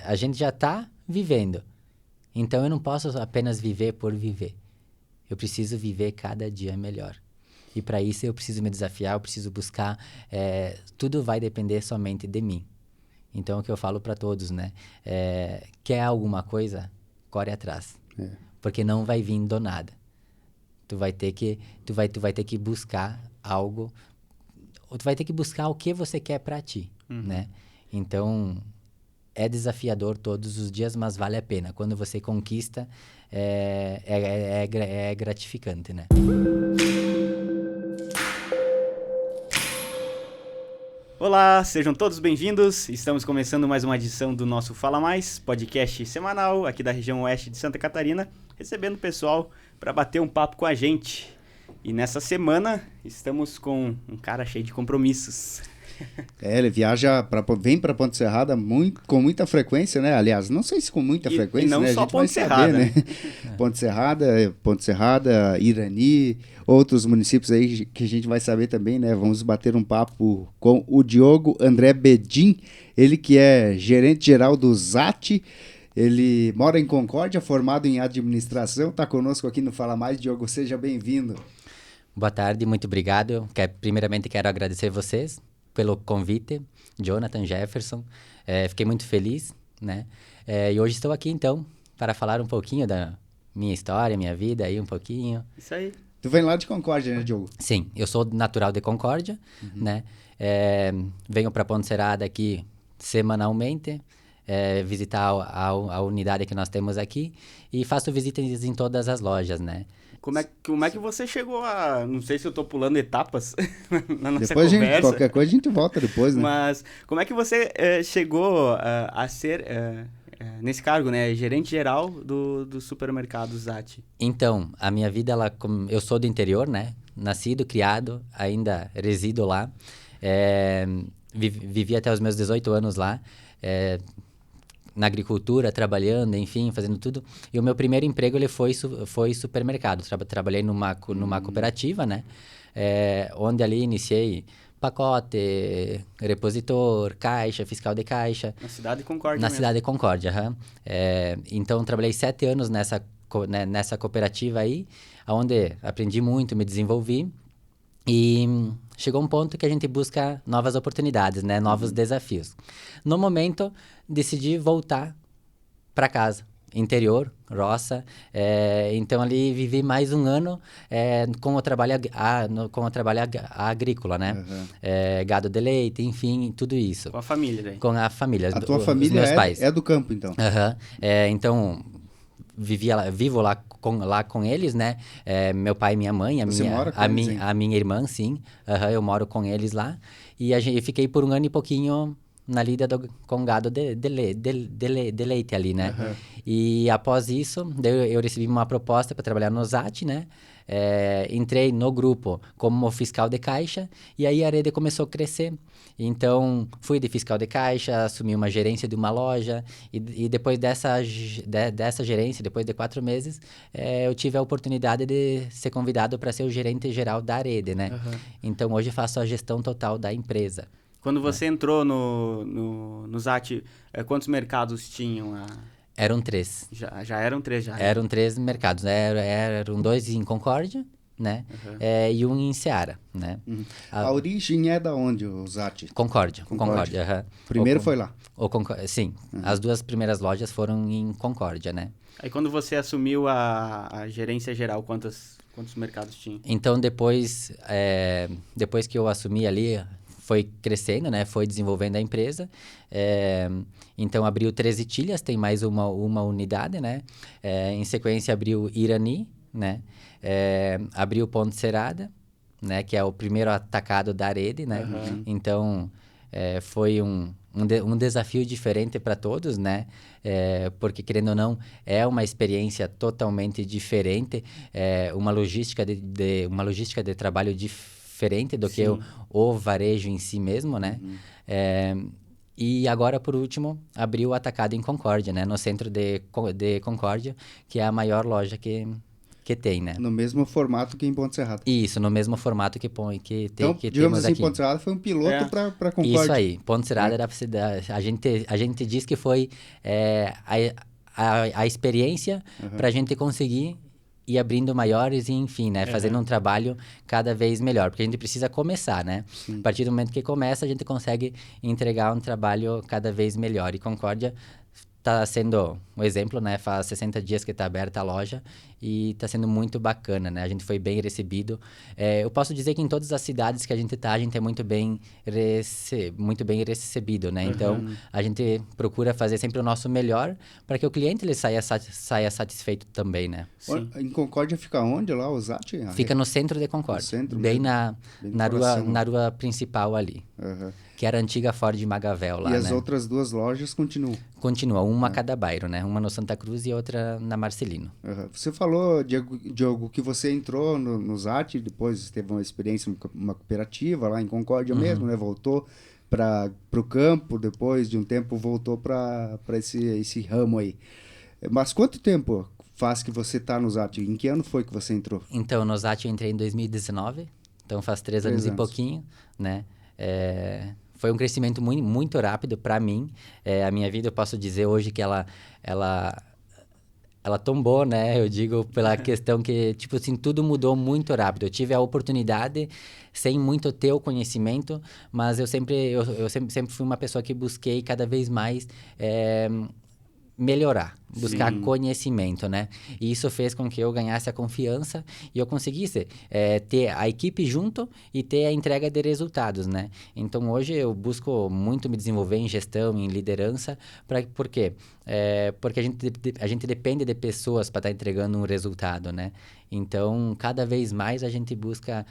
A gente já está vivendo. Então, eu não posso apenas viver por viver. Eu preciso viver cada dia melhor. E para isso, eu preciso me desafiar, eu preciso buscar. Tudo vai depender somente de mim. Então, é o que eu falo para todos, né? Quer alguma coisa? Corre atrás. Porque não vai vir do nada. Tu vai ter que buscar algo. Ou tu vai ter que buscar o que você quer para ti, né? Então, é desafiador todos os dias, mas vale a pena. Quando você conquista, é gratificante, né? Olá, sejam todos bem-vindos. Estamos começando mais uma edição do nosso Fala Mais, podcast semanal aqui da região oeste de Santa Catarina, recebendo o pessoal para bater um papo com a gente. E nessa semana estamos com um cara cheio de compromissos. Ele vem para Ponte Serrada com muita frequência, né? Aliás, não sei se com muita frequência, e não né? só A gente Ponte vai Serrada, saber, né? Ponte Serrada, Irani, outros municípios aí que a gente vai saber também, né? Vamos bater um papo com o Diogo André Bedin, ele que é gerente geral do ZAT. Ele mora em Concórdia, formado em administração, está conosco aqui no Fala Mais. Diogo, seja bem-vindo. Boa tarde, muito obrigado. Primeiramente, quero agradecer vocês pelo convite, Jonathan, Jefferson. Fiquei muito feliz, né? E hoje estou aqui, então, para falar um pouquinho da minha história, minha vida, aí um pouquinho. Isso aí. Tu vem lá de Concórdia, né, Diogo? Sim, eu sou natural de Concórdia, né? Venho para Ponte Serrada aqui semanalmente, visitar a unidade que nós temos aqui e faço visitas em todas as lojas, né? Como é que você chegou a... Não sei se eu tô pulando etapas na nossa Depois conversa. qualquer coisa a gente volta depois, né? Mas como é que você chegou a ser, nesse cargo, né? Gerente geral do supermercado ZAT? Então, a minha vida, eu sou do interior, né? Nascido, criado, ainda resido lá. Vivi até os meus 18 anos lá. Na agricultura, trabalhando, enfim, fazendo tudo. E o meu primeiro emprego ele foi supermercado. Trabalhei numa cooperativa, né? Onde ali iniciei pacote, repositor, caixa, fiscal de caixa. Na cidade de Concórdia Na mesmo. cidade de Concórdia, então, trabalhei 7 anos nessa cooperativa aí, onde aprendi muito, me desenvolvi. E chegou um ponto que a gente busca novas oportunidades, né? Novos desafios. No momento, decidi voltar para casa, interior, roça. Então, ali vivi mais um ano com o trabalho agrícola, né? Gado de leite, enfim, tudo isso. Com a família daí. Com a família, A tua os família meus pais. é do campo, então? Então, vivo lá com eles, né? Meu pai e minha mãe, Você mora com eles, a minha irmã, sim. Eu moro com eles lá. E fiquei por um ano e pouquinho na lida com gado de leite ali, né? E após isso, eu recebi uma proposta para trabalhar no ZAT, né? Entrei no grupo como fiscal de caixa e aí a rede começou a crescer. Então, fui de fiscal de caixa, assumi uma gerência de uma loja e depois dessa gerência, depois de 4 meses, eu tive a oportunidade de ser convidado para ser o gerente geral da rede, né? Então, hoje faço a gestão total da empresa. Quando você entrou no ZAT, quantos mercados tinham? Eram 3. Já eram 3 já. Eram 3 mercados, né? Eram 2 em Concórdia, né? E um em Ceará, né? A origem é da onde, o ZAT? Concórdia. Primeiro foi lá? Sim, as 2 primeiras lojas foram em Concórdia, né? Aí quando você assumiu a gerência geral, quantos mercados tinha? Então, depois que eu assumi ali, foi crescendo, né? Foi desenvolvendo a empresa. Então, abriu 13 Tilhas, tem mais uma unidade, né? Em sequência, abriu Irani, né? Abriu Ponte Serrada, né? Que é o primeiro atacado da rede, né? Então, foi um desafio diferente para todos, né? Porque, querendo ou não, é uma experiência totalmente diferente, uma logística de trabalho diferente do que o varejo em si mesmo, né? E agora, por último, abriu o atacado em Concórdia, né? No centro de Concórdia, que é a maior loja que tem, né? No mesmo formato que em Ponte Serrada. Isso, no mesmo formato que Então, que digamos temos assim, aqui. Ponte Serrada foi um piloto para Concórdia. Isso aí, Ponte Serrada era a gente diz que foi a experiência para a gente conseguir ir abrindo maiores e, enfim, né? Fazendo um trabalho cada vez melhor. Porque a gente precisa começar, né? Sim. A partir do momento que começa, a gente consegue entregar um trabalho cada vez melhor. E Concórdia está sendo um exemplo, né? Faz 60 dias que está aberta a loja e está sendo muito bacana, né? A gente foi bem recebido. Eu posso dizer que em todas as cidades que a gente está, a gente é muito bem recebido, né? Então, a gente procura fazer sempre o nosso melhor para que o cliente ele saia satisfeito também, né? Sim. Em Concórdia fica onde lá, o Zat? Fica no centro de Concórdia, No centro bem mesmo? Bem no coração. na rua principal ali, que era a antiga Ford Magavel lá, E as né? outras duas lojas continuam. Continua, uma a cada bairro, né? Uma no Santa Cruz e outra na Marcelino. Você falou, Diogo, que você entrou no Zat, depois teve uma experiência numa cooperativa lá em Concórdia mesmo, né? Voltou para o campo, depois de um tempo voltou para esse ramo aí. Mas quanto tempo faz que você está no Zat? Em que ano foi que você entrou? Então, no Zat eu entrei em 2019, então faz 3 anos e pouquinho, né? Foi um crescimento muito, muito rápido para mim. A minha vida, eu posso dizer hoje que ela tombou, né? Eu digo pela questão que, tipo assim, tudo mudou muito rápido. Eu tive a oportunidade, sem muito ter o conhecimento, mas eu sempre fui uma pessoa que busquei cada vez mais melhorar, buscar conhecimento, né? E isso fez com que eu ganhasse a confiança e eu conseguisse ter a equipe junto e ter a entrega de resultados, né? Então, hoje eu busco muito me desenvolver em gestão, em liderança, por quê? Porque a gente depende de pessoas para estar entregando um resultado, né? Então, cada vez mais a gente busca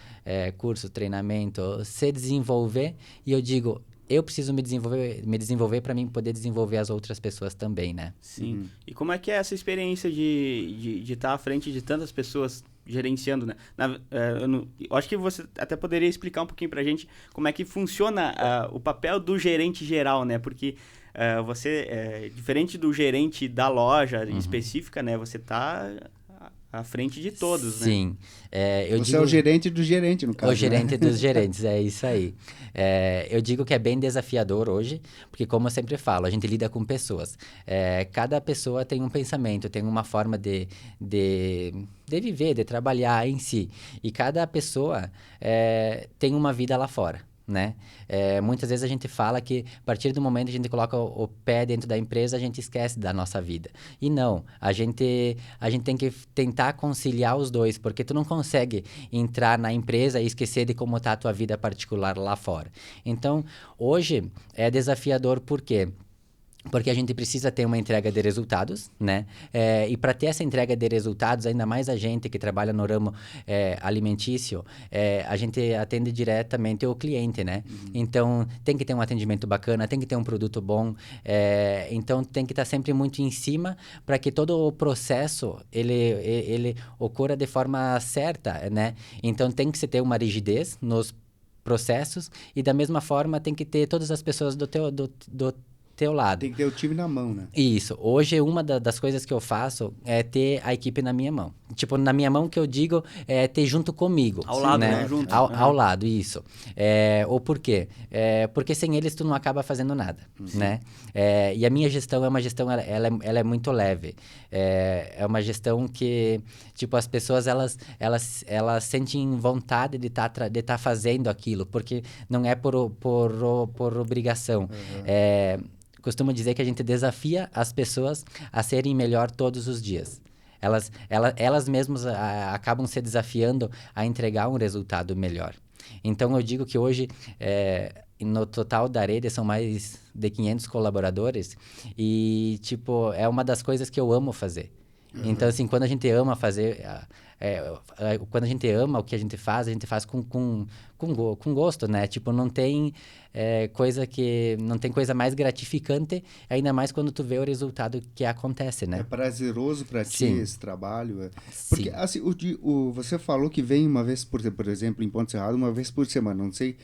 curso, treinamento, se desenvolver e eu digo, eu preciso me desenvolver para mim poder desenvolver as outras pessoas também, né? Sim. E como é que é essa experiência de estar à frente de tantas pessoas gerenciando, né? Eu acho que você até poderia explicar um pouquinho pra gente como é que funciona o papel do gerente geral, né? Porque você, diferente do gerente da loja específica, né? Você tá à frente de todos, né? Sim. Você é o gerente do gerente, no caso. O gerente dos gerentes, é isso aí. Eu digo que é bem desafiador hoje, porque como eu sempre falo, a gente lida com pessoas. Cada pessoa tem um pensamento, tem uma forma de viver, de trabalhar em si. E cada pessoa tem uma vida lá fora, né? Muitas vezes a gente fala que a partir do momento que a gente coloca o pé dentro da empresa, a gente esquece da nossa vida. E não, a gente tem que tentar conciliar os dois, porque tu não consegue entrar na empresa e esquecer de como está a tua vida particular lá fora. Então, hoje é desafiador por quê? Porque a gente precisa ter uma entrega de resultados, né? E para ter essa entrega de resultados, ainda mais a gente que trabalha no ramo alimentício, a gente atende diretamente o cliente, né? Então, tem que ter um atendimento bacana, tem que ter um produto bom. Então, tem que estar sempre muito em cima para que todo o processo, ele ocorra de forma certa, né? Então, tem que se ter uma rigidez nos processos e, da mesma forma, tem que ter todas as pessoas do teu lado. Tem que ter o time na mão, né? Isso. Hoje, uma das coisas que eu faço é ter a equipe na minha mão. Tipo, na minha mão que eu digo é ter junto comigo. Ao lado, né? Junto. Ao lado, isso. Ou por quê? Porque sem eles tu não acaba fazendo nada, né? E a minha gestão é uma gestão, ela é muito leve. É uma gestão que, tipo, as pessoas, elas sentem vontade de tá fazendo aquilo, porque não é por obrigação. Costumo dizer que a gente desafia as pessoas a serem melhor todos os dias. Elas mesmas acabam se desafiando a entregar um resultado melhor. Então, eu digo que hoje, no total da rede, são mais de 500 colaboradores e, tipo, é uma das coisas que eu amo fazer. Então, assim, quando a gente ama fazer... quando a gente ama o que a gente faz com gosto, né? Tipo, não tem coisa mais gratificante, ainda mais quando tu vê o resultado que acontece, né? É prazeroso para ti esse trabalho. Porque, Sim. assim, você falou que vem uma vez, por exemplo, em Ponte Serrada, uma vez por semana. Não sei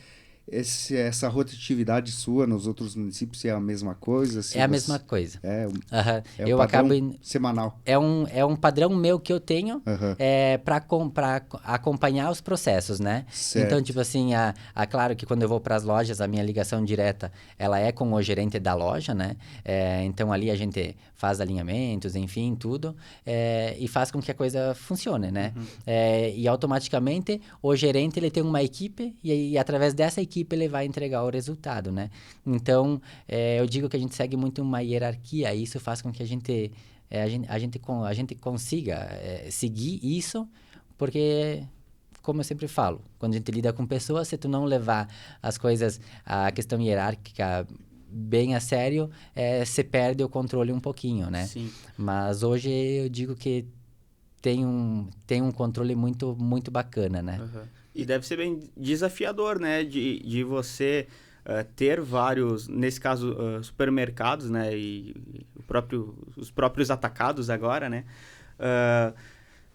essa rotatividade sua nos outros municípios é a mesma coisa? É a mesma coisa. É, Aham. é um Eu padrão acabo semanal. É um padrão meu que eu tenho Aham. para acompanhar os processos, né? Certo. Então, tipo assim, claro que quando eu vou para as lojas, a minha ligação direta, ela é com o gerente da loja, né? Então, ali a gente faz alinhamentos, enfim, tudo, e faz com que a coisa funcione, né? E automaticamente, o gerente, ele tem uma equipe e através dessa equipe ele vai entregar o resultado, né? Então, eu digo que a gente segue muito uma hierarquia e isso faz com que a gente consiga seguir isso, porque, como eu sempre falo, quando a gente lida com pessoas, se tu não levar as coisas, a questão hierárquica bem a sério, você perde o controle um pouquinho, né? Sim. Mas hoje eu digo que tem um controle muito, muito bacana, né? Uhum. E deve ser bem desafiador, né? De você ter vários, nesse caso, supermercados, né? E os próprios atacados agora, né?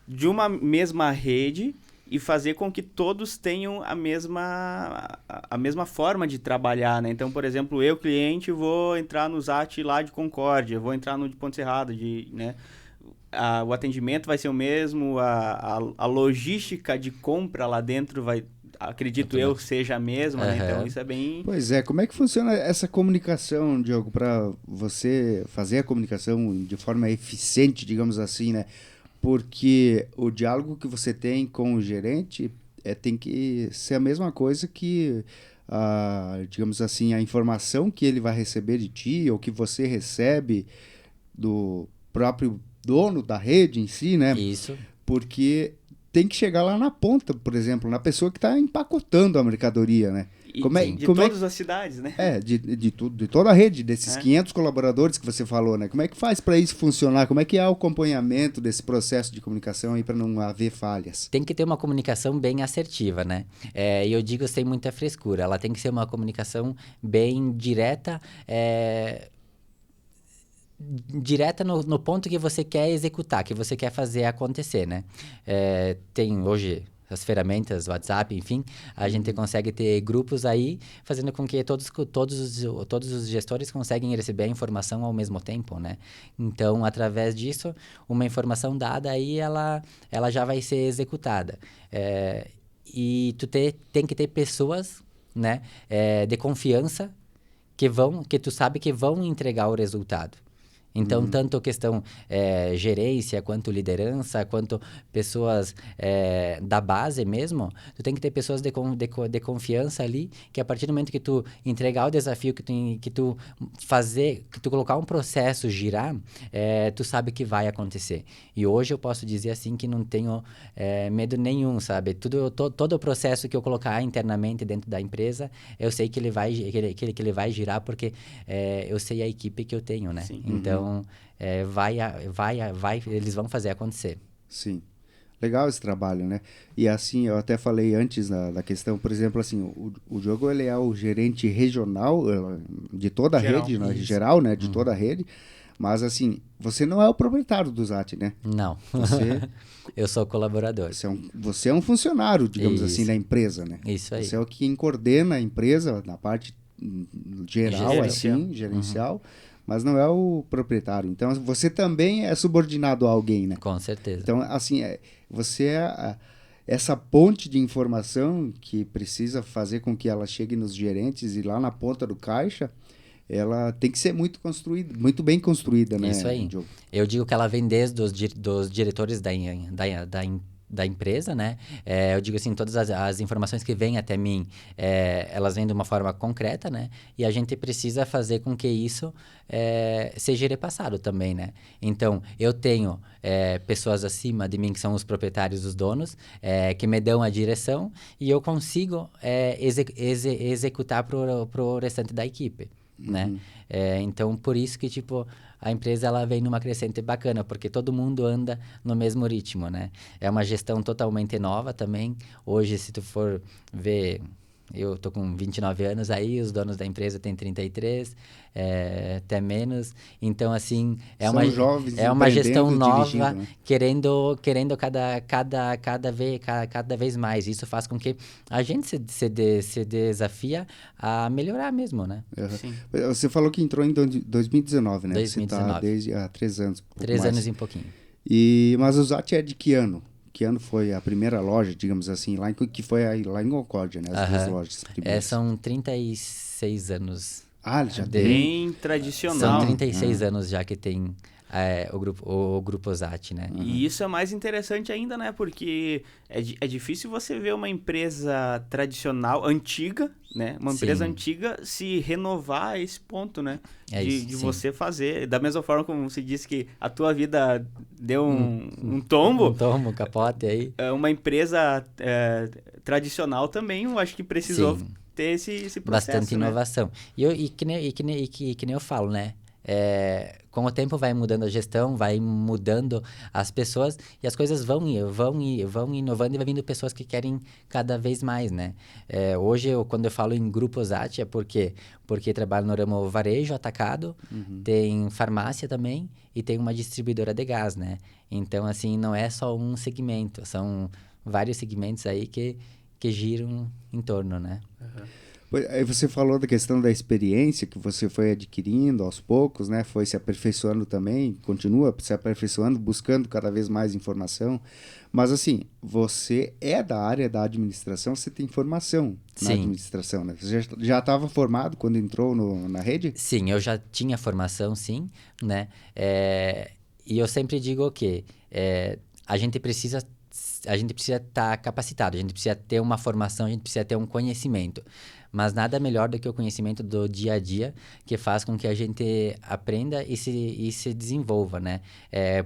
De uma mesma rede e fazer com que todos tenham a mesma forma de trabalhar, né? Então, por exemplo, eu, cliente, vou entrar no Zat lá de Concórdia, vou entrar no de Ponte Serrada, né? O atendimento vai ser o mesmo, a logística de compra lá dentro acredito eu, seja a mesma, né? Então isso é bem... Pois é, como é que funciona essa comunicação, Diogo, para você fazer a comunicação de forma eficiente, digamos assim, né? Porque o diálogo que você tem com o gerente tem que ser a mesma coisa que, digamos assim, a informação que ele vai receber de ti ou que você recebe do próprio dono da rede em si, né? Isso. Porque tem que chegar lá na ponta, por exemplo, na pessoa que está empacotando a mercadoria, né? E de todas as cidades, né? De toda a rede, desses 500 colaboradores que você falou, né? Como é que faz para isso funcionar? Como é que é o acompanhamento desse processo de comunicação aí para não haver falhas? Tem que ter uma comunicação bem assertiva, né? E eu digo sem muita frescura. Ela tem que ser uma comunicação bem direta, direta no ponto que você quer executar, que você quer fazer acontecer, né? Tem hoje as ferramentas, WhatsApp, enfim, a gente consegue ter grupos aí, fazendo com que todos os gestores conseguem receber a informação ao mesmo tempo, né? Então, através disso, uma informação dada aí, ela já vai ser executada. E tem que ter pessoas, né, de confiança que tu sabe que vão entregar o resultado. Então, tanto a questão gerência, quanto liderança, quanto pessoas da base mesmo, tu tem que ter pessoas de confiança ali, que a partir do momento que tu entregar o desafio, que tu colocar um processo girar, tu sabe que vai acontecer. E hoje eu posso dizer assim que não tenho medo nenhum, sabe? Todo o processo que eu colocar internamente dentro da empresa, eu sei que ele vai girar porque eu sei a equipe que eu tenho, né? Sim. Então, eles vão fazer acontecer. Sim. Legal esse trabalho, né? E assim, eu até falei antes da questão, por exemplo, assim, o Diogo, ele é o gerente regional de toda a rede, né? Geral, né? De toda a rede. Mas assim, você não é o proprietário do Zat, né? Não. Eu sou colaborador. Você é um funcionário, digamos Isso. assim, da empresa, né? Isso aí. Você é o que coordena a empresa na parte geral, assim, gerencial. Mas não é o proprietário. Então, você também é subordinado a alguém, né? Com certeza. Então, assim, você é essa ponte de informação que precisa fazer com que ela chegue nos gerentes e lá na ponta do caixa, ela tem que ser muito bem construída, né? Isso aí. Diogo? Eu digo que ela vem desde dos diretores da empresa, né? Eu digo assim, todas as informações que vêm até mim, elas vêm de uma forma concreta, né? E a gente precisa fazer com que isso seja repassado também, né? Então, eu tenho pessoas acima de mim, que são os proprietários, os donos, que me dão a direção e eu consigo executar pro restante da equipe, né? Então, por isso que, tipo, a empresa ela vem numa crescente bacana, porque todo mundo anda no mesmo ritmo, né? É uma gestão totalmente nova também. Hoje, se tu for ver Eu tô com 29 anos aí, os donos da empresa têm 33, até menos. Então, assim, São jovens é uma gestão empreendendo, nova, dirigindo, né? querendo cada vez mais. Isso faz com que a gente se desafia a melhorar mesmo, né? Aham. Sim. Você falou que entrou em 2019, né? Você está 2019. desde há 3 anos. Pouco 3 mais. anos e um pouquinho. Mas o Zat é de que ano? Que ano foi a primeira loja, digamos assim, que foi lá em Concórdia, né? As duas Aham. lojas primeiras. São 36 anos. Ah, ele já de- tem. Bem São tradicional. 36 anos já que tem o grupo Zat, né? E isso é mais interessante ainda, né? Porque é difícil você ver uma empresa tradicional, antiga, né? Uma empresa Sim. antiga se renovar a esse ponto, né? É de isso, de sim. você fazer. Da mesma forma como você disse que a tua vida deu um tombo, Um tombo, capote aí. uma empresa tradicional também, eu acho que precisou Sim. ter esse processo, Bastante né? inovação. Que nem eu falo, né? Com o tempo vai mudando a gestão, vai mudando as pessoas e as coisas vão inovando e vai vindo pessoas que querem cada vez mais, né? Hoje, quando eu falo em Grupo Zat, é porque trabalho no ramo varejo, atacado, tem farmácia também e tem uma distribuidora de gás, né? Então, assim, não é só um segmento, são vários segmentos aí que giram em torno, né? Aí você falou da questão da experiência que você foi adquirindo aos poucos, né? Foi se aperfeiçoando também, continua se aperfeiçoando, buscando cada vez mais informação. Mas assim, você é da área da administração, você tem formação na Sim. administração, né? Você já estava formado quando entrou na rede? Sim, eu já tinha formação, sim, né? E eu sempre digo que a gente precisa estar capacitado, a gente precisa ter uma formação, a gente precisa ter um conhecimento. Mas nada melhor do que o conhecimento do dia a dia, que faz com que a gente aprenda e se desenvolva, né?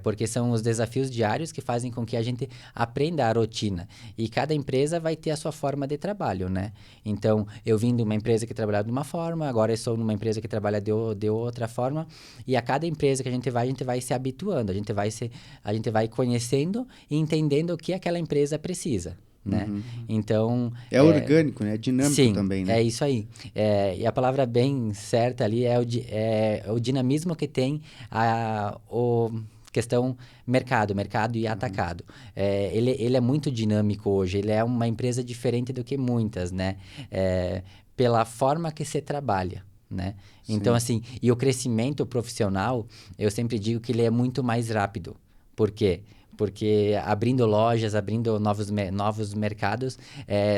Porque são os desafios diários que fazem com que a gente aprenda a rotina. E cada empresa vai ter a sua forma de trabalho, né? Então, eu vim de uma empresa que trabalhava de uma forma, agora eu estou numa empresa que trabalha de outra forma. E a cada empresa que a gente vai se habituando, a gente vai conhecendo e entendendo o que aquela empresa precisa, né? Então... É orgânico, né? É dinâmico Sim, também, né? é isso aí. E a palavra bem certa ali é o dinamismo que tem o questão mercado e atacado. Ele é muito dinâmico hoje, ele é uma empresa diferente do que muitas, né? Pela forma que se trabalha, né? Então, assim, e o crescimento profissional, eu sempre digo que ele é muito mais rápido. Por quê? Porque abrindo lojas, abrindo novos mercados,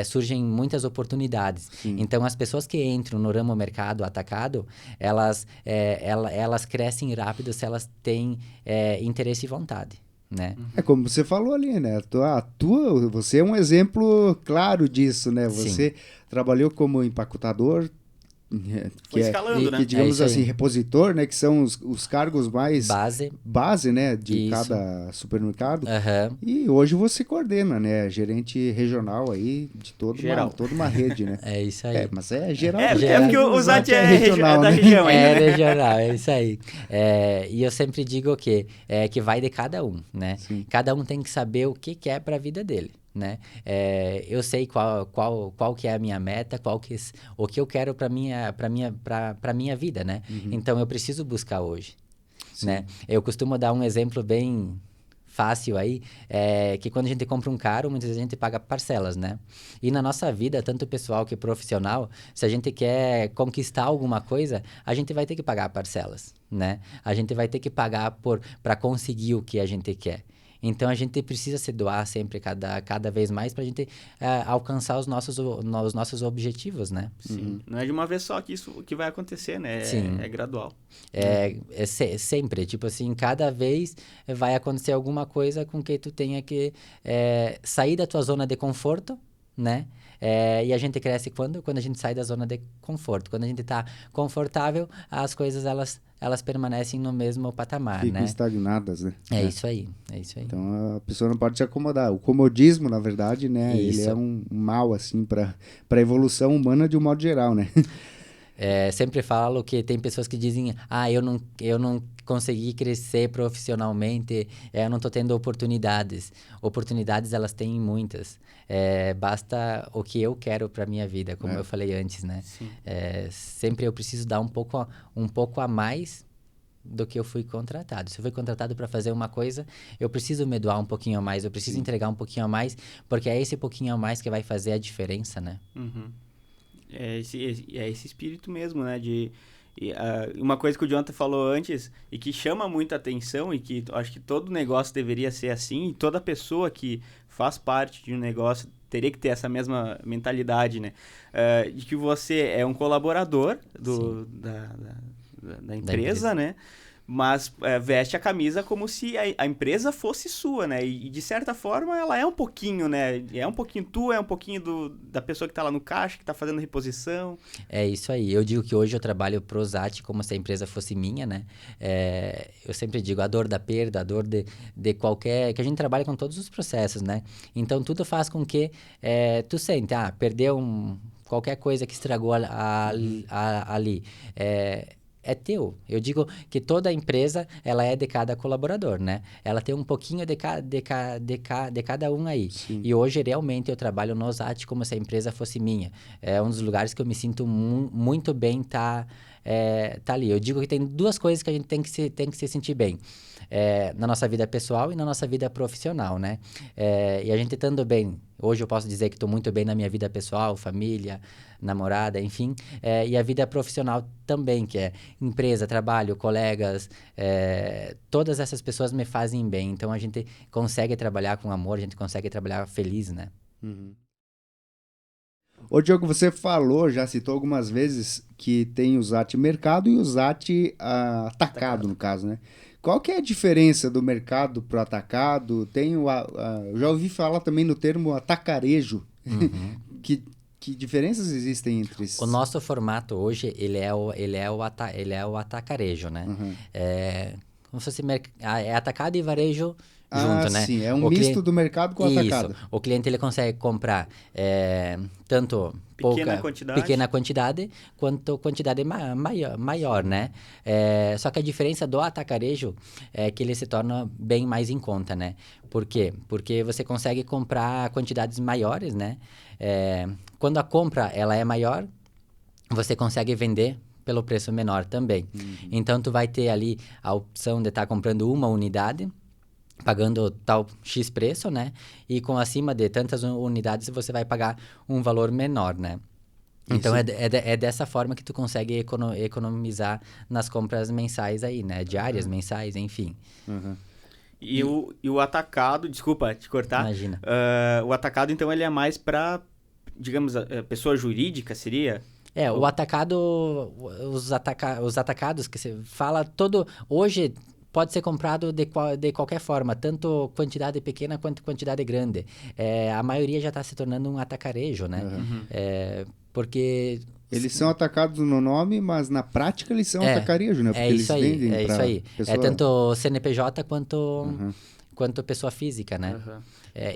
surgem muitas oportunidades. Então, as pessoas que entram no ramo mercado atacado, elas crescem rápido se elas têm interesse e vontade, né? É como você falou ali, né? Você é um exemplo claro disso, né? Sim. Você trabalhou como empacotador, Foi escalando, né? que digamos isso aí. assim, repositor, né? Que são os cargos mais Base. né? De Isso. cada supermercado. Aham. E hoje você coordena, né? Gerente regional aí de Geral. toda uma rede, né? É isso aí. Mas é geral. porque o Zat é regional, da né? região ainda, É né? regional, é isso aí. E eu sempre digo que vai de cada um, né? Sim. Cada um tem que saber o que quer para a vida dele, né? Eu sei qual que é a minha meta, o que eu quero para minha vida, né? Então eu preciso buscar hoje, né? Eu costumo dar um exemplo bem fácil aí, que quando a gente compra um carro, muitas vezes a gente paga parcelas, né? E na nossa vida, tanto pessoal que profissional, se a gente quer conquistar alguma coisa, a gente vai ter que pagar parcelas, né? A gente vai ter que pagar para conseguir o que a gente quer. Então, a gente precisa se doar sempre cada vez mais para a gente alcançar os nossos objetivos, né? Sim. Não é de uma vez só que isso que vai acontecer, né? Sim. É gradual. Sempre, tipo assim, cada vez vai acontecer alguma coisa com que tu tenha que sair da tua zona de conforto, né? E a gente cresce quando a gente sai da zona de conforto. Quando a gente está confortável, as coisas elas permanecem no mesmo patamar, Ficam né? estagnadas, né? Isso aí. Então a pessoa não pode se acomodar. O comodismo, na verdade, né? Isso. Ele é um mal, assim, para a evolução humana de um modo geral, né? Sempre falo que tem pessoas que dizem, eu não conseguir crescer profissionalmente, eu não estou tendo oportunidades. Oportunidades, elas têm muitas. Basta o que eu quero para minha vida, como eu falei antes, né? Sempre eu preciso dar um pouco a mais do que eu fui contratado. Se eu fui contratado para fazer uma coisa, eu preciso me doar um pouquinho a mais, eu preciso entregar um pouquinho a mais, porque é esse pouquinho a mais que vai fazer a diferença, né? É esse espírito mesmo, né? Uma coisa que o Jonathan falou antes e que chama muita atenção e que acho que todo negócio deveria ser assim, e toda pessoa que faz parte de um negócio teria que ter essa mesma mentalidade, né? De que você é um colaborador da empresa, né? Mas veste a camisa como se a empresa fosse sua, né? E de certa forma ela é um pouquinho, né? É um pouquinho tu, é um pouquinho da pessoa que tá lá no caixa, que tá fazendo reposição. É isso aí. Eu digo que hoje eu trabalho pro Zati como se a empresa fosse minha, né? Eu sempre digo, a dor da perda, a dor de qualquer... Que a gente trabalha com todos os processos, né? Então, tudo faz com que tu sente, perdeu qualquer coisa que estragou ali. É teu. Eu digo que toda empresa, ela é de cada colaborador, né? Ela tem um pouquinho de cada um aí. Sim. E hoje, realmente, eu trabalho no Zati como se a empresa fosse minha. É um dos lugares que eu me sinto muito bem tá ali. Eu digo que tem duas coisas que a gente tem que se sentir bem. Na nossa vida pessoal e na nossa vida profissional, né? E a gente estando bem, hoje eu posso dizer que estou muito bem na minha vida pessoal, família, namorada, enfim, e a vida profissional também, que é empresa, trabalho, colegas, todas essas pessoas me fazem bem, então a gente consegue trabalhar com amor, a gente consegue trabalhar feliz, né? Ô Diogo, você já citou algumas vezes que tem o Zati Mercado e o Zati Atacado, no caso, né? Qual que é a diferença do mercado para o atacado? Eu já ouvi falar também no termo atacarejo. Que diferenças existem entre esses? O nosso formato hoje, ele é o atacarejo, né? Como se fosse atacado e varejo junto, né? Sim, é um misto do mercado com o atacado. Isso, o cliente ele consegue comprar tanto pequena quantidade quanto quantidade maior, né? Só que a diferença do atacarejo é que ele se torna bem mais em conta, né? Por quê? Porque você consegue comprar quantidades maiores, né? Quando a compra ela é maior, você consegue vender pelo preço menor também. Então, tu vai ter ali a opção de estar comprando uma unidade, pagando tal X preço, né? E com acima de tantas unidades, você vai pagar um valor menor, né? Então, é dessa forma que tu consegue economizar nas compras mensais aí, né? Diárias, mensais, enfim. E o atacado, desculpa te cortar. Imagina. O atacado, então, ele é mais para, digamos, pessoa jurídica, seria? O atacado, os atacados que você fala, hoje pode ser comprado de qualquer forma, tanto quantidade pequena quanto quantidade grande. A maioria já está se tornando um atacarejo, né? Porque... Eles são atacados no nome, mas na prática eles são atacarejo, né? Porque eles vendem É isso aí. Pessoa... É tanto CNPJ quanto pessoa física, né?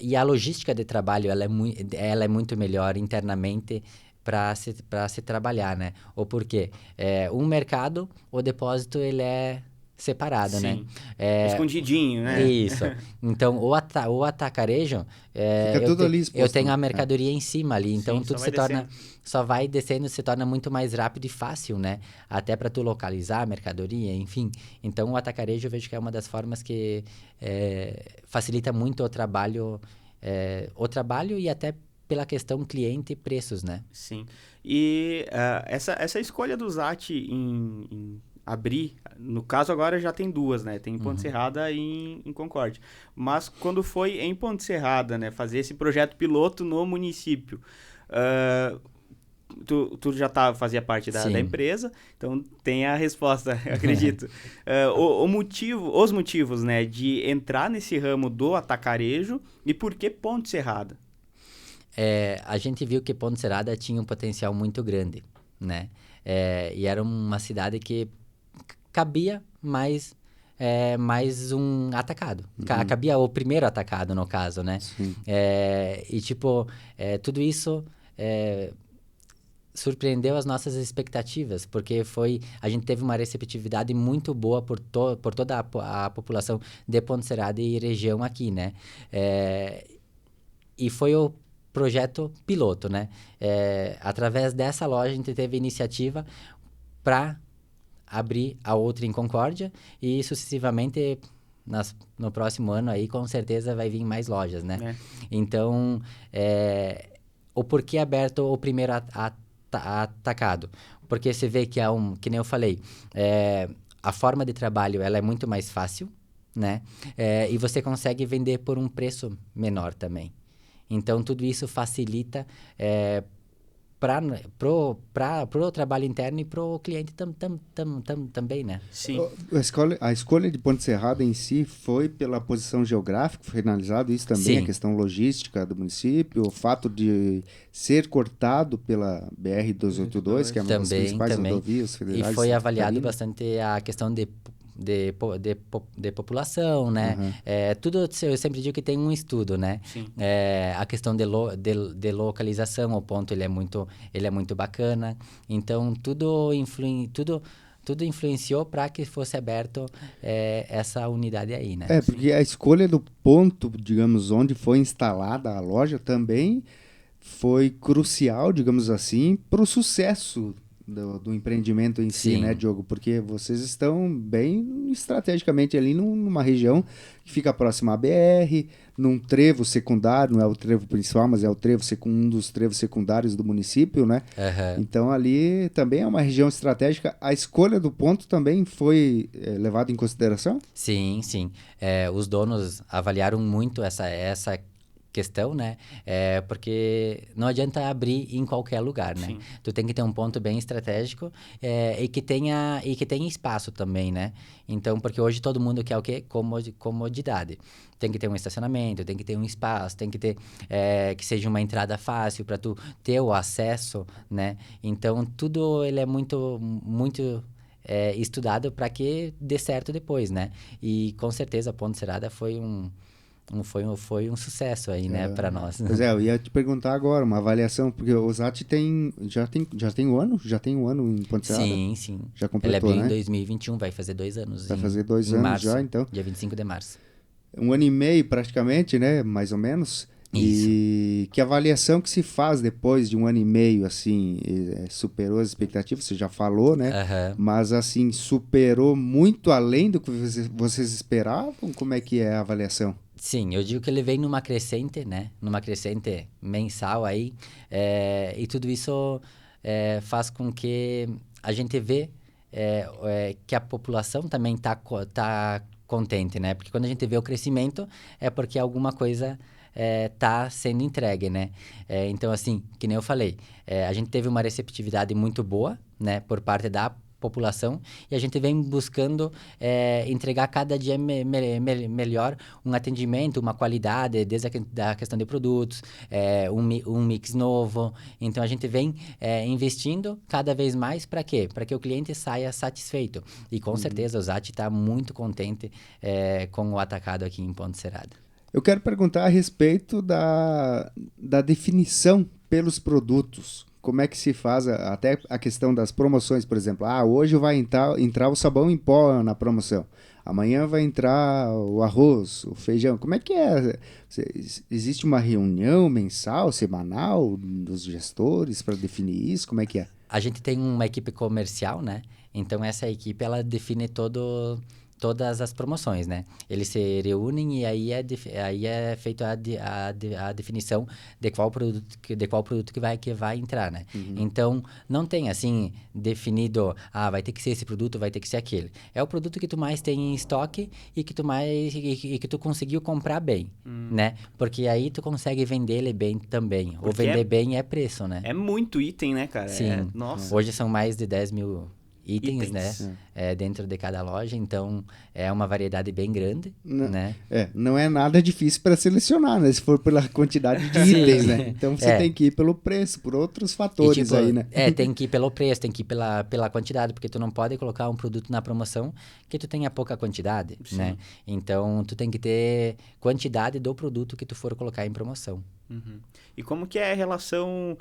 E a logística de trabalho, ela é muito melhor internamente para se trabalhar, né? Ou porque um mercado, o depósito, ele é separado, Sim. né? Escondidinho, né? Isso. Então, o atacarejo... Fica tudo ali exposto. Eu tenho a mercadoria em cima ali, então Sim, tudo só vai descendo, se torna muito mais rápido e fácil, né? Até para tu localizar a mercadoria, enfim. Então, o atacarejo eu vejo que é uma das formas que facilita muito o trabalho e até pela questão cliente e preços, né? Sim. E essa escolha do Zati em abrir, no caso agora já tem duas, né? Tem em Ponte Serrada e em Concórdia. Mas quando foi em Ponte Serrada, né? Fazer esse projeto piloto no município, tu já fazia parte da empresa, então tem a resposta, acredito. Os motivos, né? De entrar nesse ramo do atacarejo e por que Ponte Serrada? A gente viu que Ponte Serrada tinha um potencial muito grande, né? E era uma cidade que cabia mais um atacado. Cabia o primeiro atacado, no caso, né? E, tudo isso surpreendeu as nossas expectativas, porque a gente teve uma receptividade muito boa por toda a população de Ponte Serrada e região aqui, né? E foi o projeto piloto, né? Através dessa loja, a gente teve iniciativa para abrir a outra em Concórdia e sucessivamente no próximo ano aí com certeza vai vir mais lojas, né? Então, o porquê aberto o primeiro atacado? Porque você vê que que nem eu falei, a forma de trabalho ela é muito mais fácil, né? E você consegue vender por um preço menor também. Então, tudo isso facilita pro trabalho interno e pro cliente também, né? Sim. A escolha de Ponte Serrada em si foi pela posição geográfica, foi analisado isso também, Sim. a questão logística do município, o fato de ser cortado pela BR-282, que é uma das principais rodovias federais. E foi avaliado bastante a questão de população, né? Uhum. Tudo, eu sempre digo que tem um estudo, né? Sim. A questão de localização, o ponto ele é muito bacana. Então, tudo influenciou para que fosse aberto essa unidade aí, né? Porque a escolha do ponto, digamos, onde foi instalada a loja também foi crucial, digamos assim, para o sucesso do empreendimento em si, né, Diogo? Porque vocês estão bem estrategicamente ali numa região que fica próxima à BR, num trevo secundário, não é o trevo principal, mas é um dos trevos secundários do município, né? Uhum. Então ali também é uma região estratégica. A escolha do ponto também foi levada em consideração? Sim. Os donos avaliaram muito essa questão, né? Porque não adianta abrir em qualquer lugar, né? Sim. Tu tem que ter um ponto bem estratégico e que tenha espaço também, né? Então, porque hoje todo mundo quer o quê? Comodidade. Tem que ter um estacionamento, tem que ter um espaço, tem que ter que seja uma entrada fácil para tu ter o acesso, né? Então, tudo ele é muito estudado para que dê certo depois, né? E com certeza a Ponte Serrada foi um sucesso aí, né, para nós. Pois eu ia te perguntar agora, uma avaliação, porque o Zat já tem um ano? Já tem um ano em Ponte Serrada? Sim. Já completou, Ele abriu né? em 2021, vai fazer 2 anos. Vai fazer 2 anos março, já, então. Dia 25 de março. 1 ano e meio praticamente, né, mais ou menos. Isso. E que avaliação que se faz depois de 1 ano e meio, assim, superou as expectativas, você já falou, né? Uhum. Mas, assim, superou muito além do que vocês esperavam? Como é que é a avaliação? Sim, eu digo que ele vem numa crescente, né? Numa crescente mensal aí. E tudo isso faz com que a gente vê que a população também tá contente, né? Porque quando a gente vê o crescimento, é porque alguma coisa tá sendo entregue, né? Então, assim, que nem eu falei, a gente teve uma receptividade muito boa, né? Por parte da população e a gente vem buscando entregar cada dia melhor um atendimento, uma qualidade, desde a questão de produtos, um mix novo. Então, a gente vem investindo cada vez mais para quê? Para que o cliente saia satisfeito. E com certeza o Zat está muito contente com o atacado aqui em Ponte Serrada. Eu quero perguntar a respeito da definição pelos produtos. Como é que se faz até a questão das promoções, por exemplo. Hoje vai entrar o sabão em pó na promoção. Amanhã vai entrar o arroz, o feijão. Como é que é? Existe uma reunião mensal, semanal dos gestores para definir isso? Como é que é? A gente tem uma equipe comercial, né? Então, essa equipe, ela define todas as promoções, né? Eles se reúnem e aí é feito a definição de qual produto que vai entrar, né? Uhum. Então, não tem, assim, definido, vai ter que ser esse produto, vai ter que ser aquele. É o produto que tu mais tem em estoque e que tu conseguiu comprar bem, né? Porque aí tu consegue vender ele bem também. Ou vender bem é preço, né? É muito item, né, cara? Sim. Nossa. Hoje são mais de 10 mil itens, né? Dentro de cada loja, então é uma variedade bem grande, né? Não é nada difícil para selecionar, né? Se for pela quantidade de Sim. itens, né? Então você tem que ir pelo preço, por outros fatores E, tipo, aí, né? tem que ir pelo preço, tem que ir pela quantidade, porque tu não pode colocar um produto na promoção que tu tenha pouca quantidade, né? Então, tu tem que ter quantidade do produto que tu for colocar em promoção. Uhum. E como que é a relação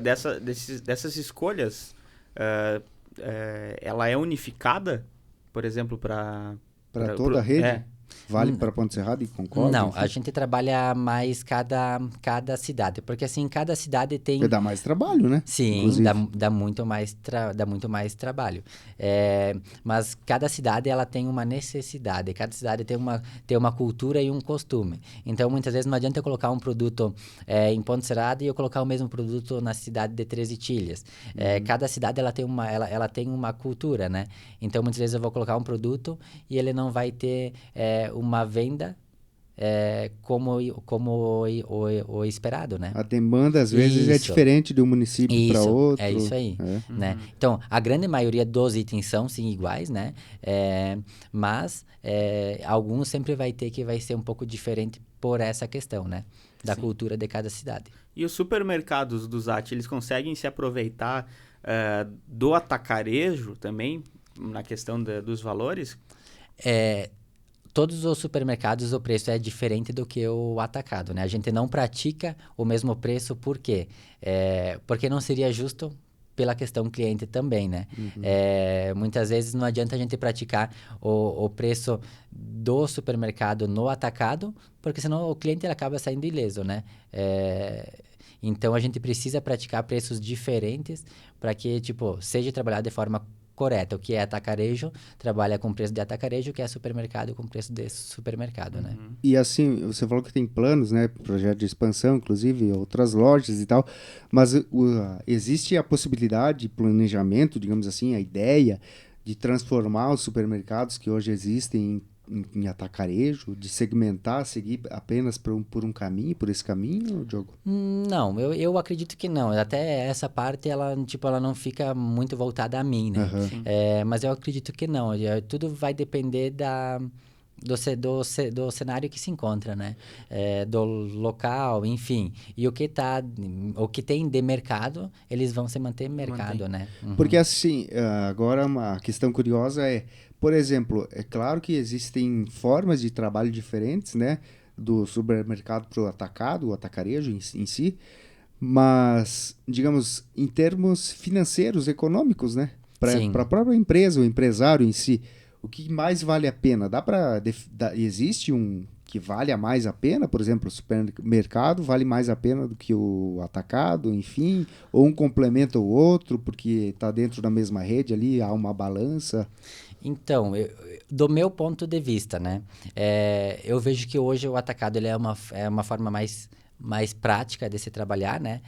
dessas escolhas? Ela é unificada, por exemplo, para toda a rede? Vale para Ponte Serrada e Concórdia? Não, enfim? a gente trabalha mais cada cidade, porque assim, cada cidade tem... Porque dá mais trabalho, né? Sim, dá muito mais trabalho. Mas cada cidade ela tem uma necessidade, cada cidade tem uma cultura e um costume. Então, muitas vezes não adianta eu colocar um produto em Ponte Serrada e eu colocar o mesmo produto na cidade de Três Itilhas. Cada cidade ela tem uma cultura, né? Então, muitas vezes eu vou colocar um produto e ele não vai ter uma venda como o esperado, né? A demanda, às vezes, é diferente de um município para outro. É isso aí, né? Então, a grande maioria dos itens são, sim, iguais, né? Mas alguns sempre vai ser um pouco diferente por essa questão, né? Da cultura de cada cidade. E os supermercados do Zat, eles conseguem se aproveitar do atacarejo também, na questão dos valores? Todos os supermercados o preço é diferente do que o atacado, né? A gente não pratica o mesmo preço, por quê? Porque não seria justo pela questão cliente também, né? Muitas vezes não adianta a gente praticar o preço do supermercado no atacado, porque senão o cliente ele acaba saindo ileso, né? Então, a gente precisa praticar preços diferentes para que, tipo, seja trabalhado de forma correta. O que é atacarejo, trabalha com preço de atacarejo, o que é supermercado com preço de supermercado, né? E assim, você falou que tem planos, né? Projeto de expansão, inclusive, outras lojas e tal, mas existe a possibilidade, planejamento, digamos assim, a ideia de transformar os supermercados que hoje existem em atacarejo, de segmentar, seguir apenas por um caminho, por esse caminho, Diogo? Não, eu acredito que não. Até essa parte, ela não fica muito voltada a mim, né? Mas eu acredito que não. Tudo vai depender do cenário que se encontra, né? Do local, enfim. E o que tem de mercado, eles vão se manter mercado, né? Porque assim, agora uma questão curiosa por exemplo, é claro que existem formas de trabalho diferentes, né? Do supermercado para o atacado, o atacarejo em si, mas, digamos, em termos financeiros, econômicos, né? Para a própria empresa, o empresário em si, o que mais vale a pena? Existe um que vale mais a pena? Por exemplo, o supermercado vale mais a pena do que o atacado, enfim? Ou um complementa o outro, porque está dentro da mesma rede ali, há uma balança? Então, do meu ponto de vista, né? Eu vejo que hoje o atacado ele é uma forma mais prática de se trabalhar, né?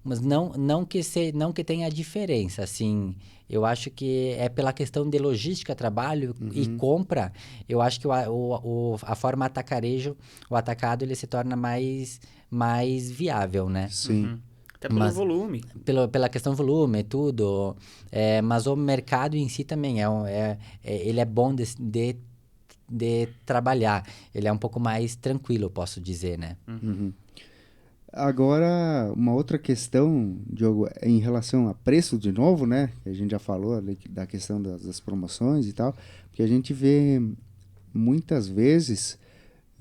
Mas não que tenha diferença, assim. Eu acho que é pela questão de logística, trabalho e compra. Eu acho que a forma atacarejo, o atacado, ele se torna mais viável, né? Sim. Até pelo volume. Pela questão volume, tudo. Mas o mercado em si também ele é bom de trabalhar. Ele é um pouco mais tranquilo, posso dizer, né? Agora, uma outra questão, Diogo, em relação a preço de novo, né? A gente já falou ali da questão das promoções e tal, porque a gente vê muitas vezes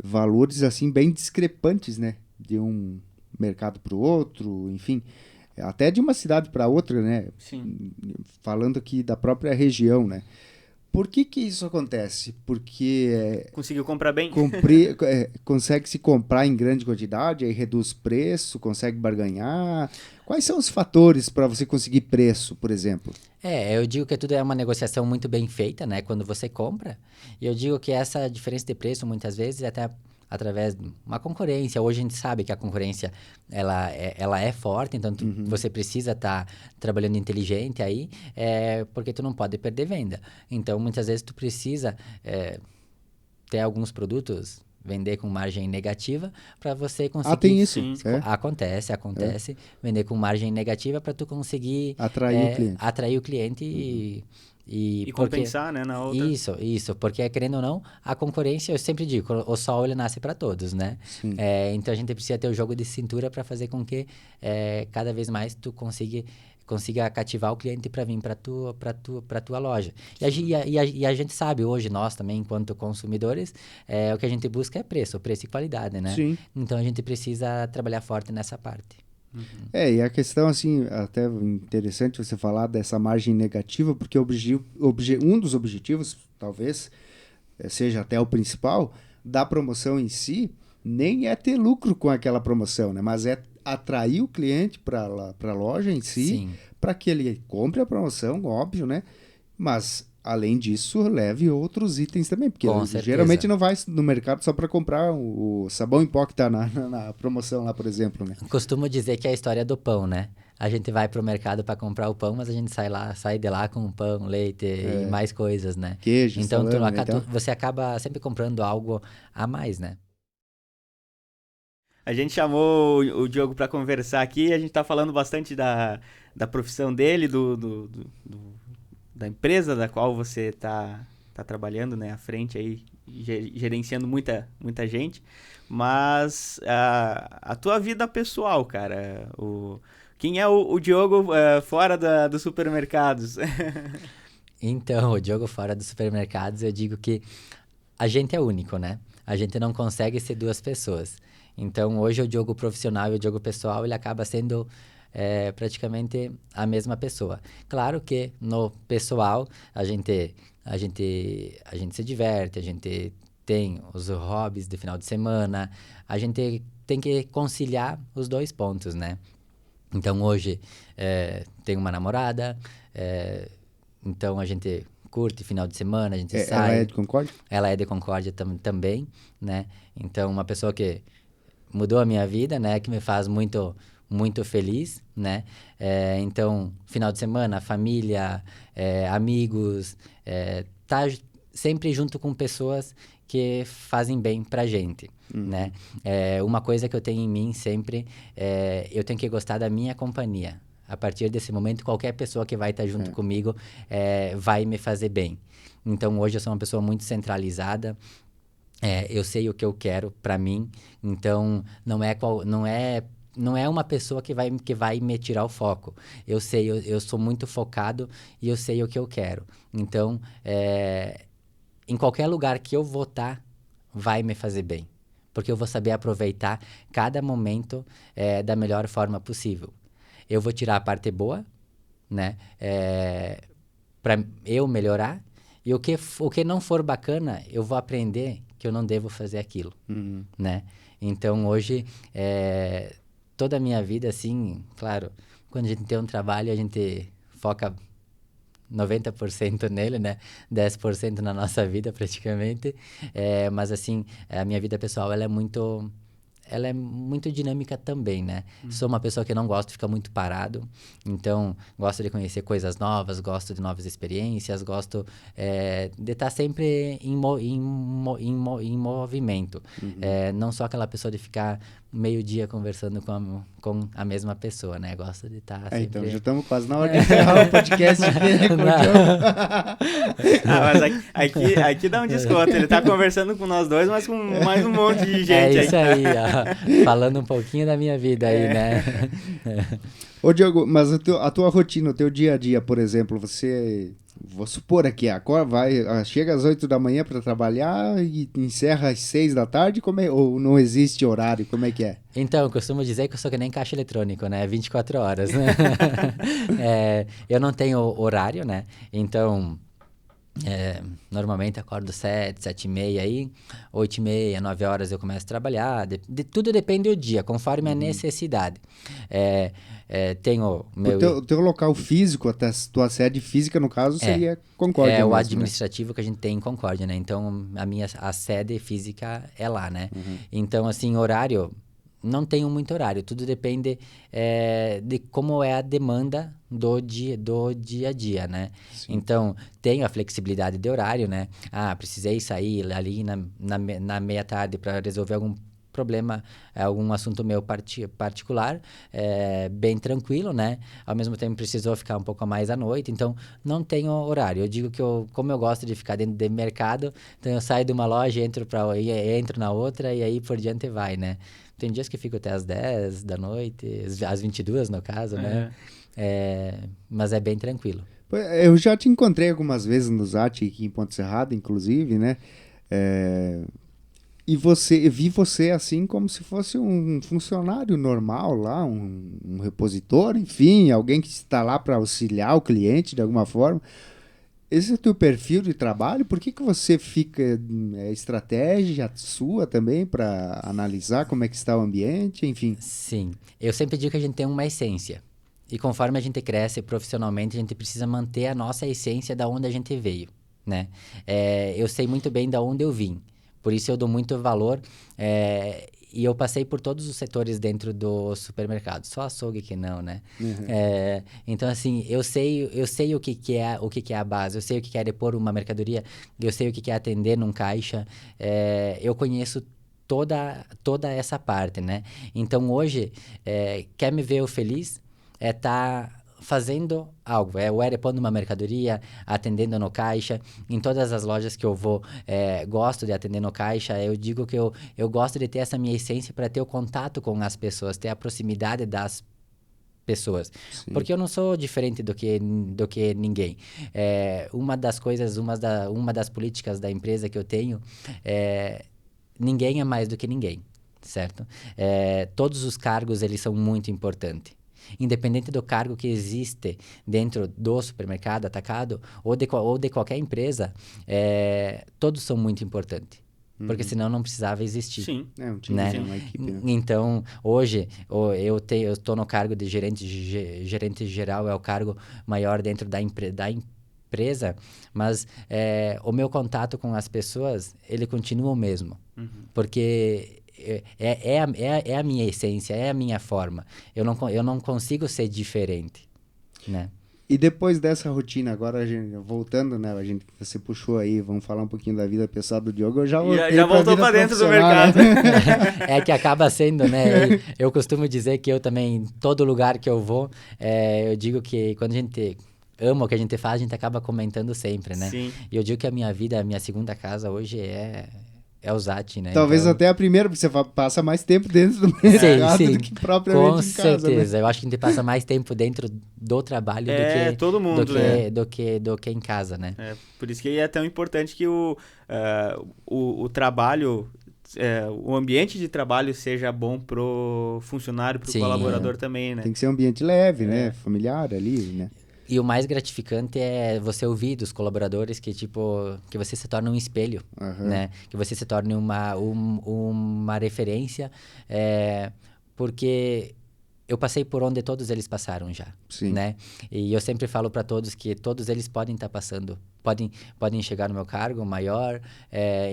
valores assim bem discrepantes, né? De um mercado para o outro, enfim, até de uma cidade para outra, né? Sim. Falando aqui da própria região, né? Por que isso acontece? Porque conseguiu comprar bem? Consegue se comprar em grande quantidade, aí reduz preço, consegue barganhar. Quais são os fatores para você conseguir preço, por exemplo? Eu digo que tudo é uma negociação muito bem feita, né? Quando você compra. E eu digo que essa diferença de preço, muitas vezes, até através de uma concorrência. Hoje a gente sabe que a concorrência ela é forte, então você precisa estar trabalhando inteligente aí, porque tu não pode perder venda. Então, muitas vezes tu precisa ter alguns produtos vender com margem negativa para você conseguir... tem isso? Acontece. Vender com margem negativa para tu conseguir... Atrair o cliente e compensar, né, na outra. Isso, porque querendo ou não, a concorrência, eu sempre digo, o sol ele nasce para todos, né? Então a gente precisa ter o jogo de cintura para fazer com que cada vez mais tu consiga cativar o cliente para vir para tua loja. E a gente sabe hoje, nós também, enquanto consumidores, o que a gente busca é preço e qualidade, né? Sim. Então a gente precisa trabalhar forte nessa parte. E a questão, assim, até interessante você falar dessa margem negativa, porque um dos objetivos, talvez, seja até o principal, da promoção em si, nem é ter lucro com aquela promoção, né? Mas é atrair o cliente para a loja em si, para que ele compre a promoção, óbvio, né? Mas, além disso, leve outros itens também, porque geralmente não vai no mercado só para comprar o sabão em pó que está na promoção lá, por exemplo, né? Costumo dizer que é a história do pão, né? A gente vai pro mercado para comprar o pão, mas a gente sai de lá com pão, leite e mais coisas, né? Queijo, então, salame, você acaba sempre comprando algo a mais, né? A gente chamou o Diogo para conversar aqui, a gente tá falando bastante da profissão dele, da empresa da qual você tá trabalhando, né, à frente aí, gerenciando muita gente, mas a tua vida pessoal, cara, quem é o Diogo fora dos supermercados? Então, o Diogo fora dos supermercados, eu digo que a gente é único, né? A gente não consegue ser duas pessoas. Então, hoje o Diogo profissional e o Diogo pessoal, ele acaba sendo praticamente a mesma pessoa. Claro que no pessoal, a gente se diverte, a gente tem os hobbies de final de semana, a gente tem que conciliar os dois pontos, né? Então, hoje, tenho uma namorada, então a gente curte final de semana, a gente sai. Ela é de Concórdia? Ela é de Concórdia também, né? Então, uma pessoa que mudou a minha vida, né? Que me faz muito, muito feliz, né? Então, final de semana, família, amigos, tá sempre junto com pessoas que fazem bem pra gente, né? Uma coisa que eu tenho em mim sempre, eu tenho que gostar da minha companhia. A partir desse momento, qualquer pessoa que vai estar junto comigo vai me fazer bem. Então, hoje eu sou uma pessoa muito centralizada. Eu sei o que eu quero para mim. Então, não é uma pessoa que vai me tirar o foco. Eu sei, eu sou muito focado e eu sei o que eu quero. Então, em qualquer lugar que eu vou estar, vai me fazer bem. Porque eu vou saber aproveitar cada momento da melhor forma possível. Eu vou tirar a parte boa, né? Para eu melhorar. E o que não for bacana, eu vou aprender que eu não devo fazer aquilo, né? Então, hoje, toda a minha vida, assim, claro, quando a gente tem um trabalho, a gente foca 90% nele, né? 10% na nossa vida, praticamente. Mas, assim, a minha vida pessoal, ela é muito dinâmica também, né? Sou uma pessoa que não gosto de ficar muito parado, então gosto de conhecer coisas novas, gosto de novas experiências, gosto de estar sempre em movimento. Não sou aquela pessoa de ficar meio dia conversando com a mesma pessoa, né? Gosto de estar sempre... Então, já estamos quase na hora de encerrar o podcast aqui com o Diogo. Mas aqui dá um desconto. Ele tá conversando com nós dois, mas com mais um monte de gente. É isso aí, ó. Falando um pouquinho da minha vida aí, né? Ô, Diogo, mas a tua rotina, o teu dia a dia, por exemplo, você... Vou supor aqui, chega às 8 da manhã para trabalhar e encerra às 6 da tarde, ou não existe horário, como é que é? Então, eu costumo dizer que eu sou que nem caixa eletrônico, né? 24 horas, né? Eu não tenho horário, né? Então, normalmente acordo 7h30 aí, 8h30, 9 horas eu começo a trabalhar. Tudo depende do dia, conforme a necessidade. Tenho meu... O teu local físico, a tua sede física, no caso, seria Concórdia mesmo, o administrativo, né? Que a gente tem em Concórdia, né? Então, a sede física é lá, né? Então, assim, horário... não tenho muito horário, tudo depende de como é a demanda do dia a dia, né? Sim. Então, tenho a flexibilidade de horário, né? Precisei sair ali na meia-tarde para resolver algum problema, algum assunto meu particular, bem tranquilo, né? Ao mesmo tempo precisou ficar um pouco mais à noite, então não tenho horário. Eu digo que como eu gosto de ficar dentro do mercado, então eu saio de uma loja, entro na outra e aí por diante vai, né? Tem dias que fico até às 10 da noite, às 22 no caso, né? Mas é bem tranquilo. Eu já te encontrei algumas vezes no Zat aqui em Ponte Serrada, inclusive, né? E vi você assim como se fosse um funcionário normal lá, um repositor, enfim, alguém que está lá para auxiliar o cliente de alguma forma. Esse é o teu perfil de trabalho? Por que você fica... estratégia sua também para analisar como é que está o ambiente, enfim? Sim, eu sempre digo que a gente tem uma essência. E conforme a gente cresce profissionalmente, a gente precisa manter a nossa essência da onde a gente veio, né? Eu sei muito bem da onde eu vim. Por isso eu dou muito valor, e eu passei por todos os setores dentro do supermercado, só açougue que não, né? Então, assim, eu sei o que é a base, eu sei o que é depor uma mercadoria, eu sei o que é atender num caixa, eu conheço toda essa parte, né? Então, hoje, quer me ver eu feliz? Tá fazendo algo, depondo uma mercadoria, atendendo no caixa, em todas as lojas que eu vou, gosto de atender no caixa, eu digo que eu gosto de ter essa minha essência para ter o contato com as pessoas, ter a proximidade das pessoas, Sim. porque eu não sou diferente do que ninguém. Uma das coisas, uma das políticas da empresa que eu tenho, ninguém é mais do que ninguém, certo? Todos os cargos, eles são muito importantes. Independente do cargo que existe dentro do supermercado, atacado, ou de qualquer empresa, todos são muito importantes. Porque senão não precisava existir. Sim. Um time, né? uma equipe. Né? Então, hoje, eu estou no cargo de gerente geral, é o cargo maior dentro da empresa, mas o meu contato com as pessoas, ele continua o mesmo. Porque é a minha essência, é a minha forma. Eu não consigo ser diferente, né? E depois dessa rotina, agora voltando, né? Você puxou aí, vamos falar um pouquinho da vida pessoal do Diogo. Eu já voltou para dentro do mercado. Né? Que acaba sendo, né? Eu costumo dizer que eu também, todo lugar que eu vou, eu digo que quando a gente ama o que a gente faz, a gente acaba comentando sempre, né? Sim. E eu digo que a minha vida, a minha segunda casa hoje é o Zat, né? Talvez então... até a primeira, porque você passa mais tempo dentro do mercado do que propriamente com em casa. Com certeza. Né? Eu acho que a gente passa mais tempo dentro do trabalho todo mundo, né? do que em casa, né? Por isso que é tão importante que o trabalho, o ambiente de trabalho seja bom pro funcionário, pro colaborador também, né? Tem que ser um ambiente leve, né? Familiar ali, né? E o mais gratificante é você ouvir dos colaboradores que, que você se torna um espelho, né? Que você se torne uma referência, porque eu passei por onde todos eles passaram já, Sim. né? E eu sempre falo para todos que todos eles podem estar passando, podem chegar no meu cargo maior,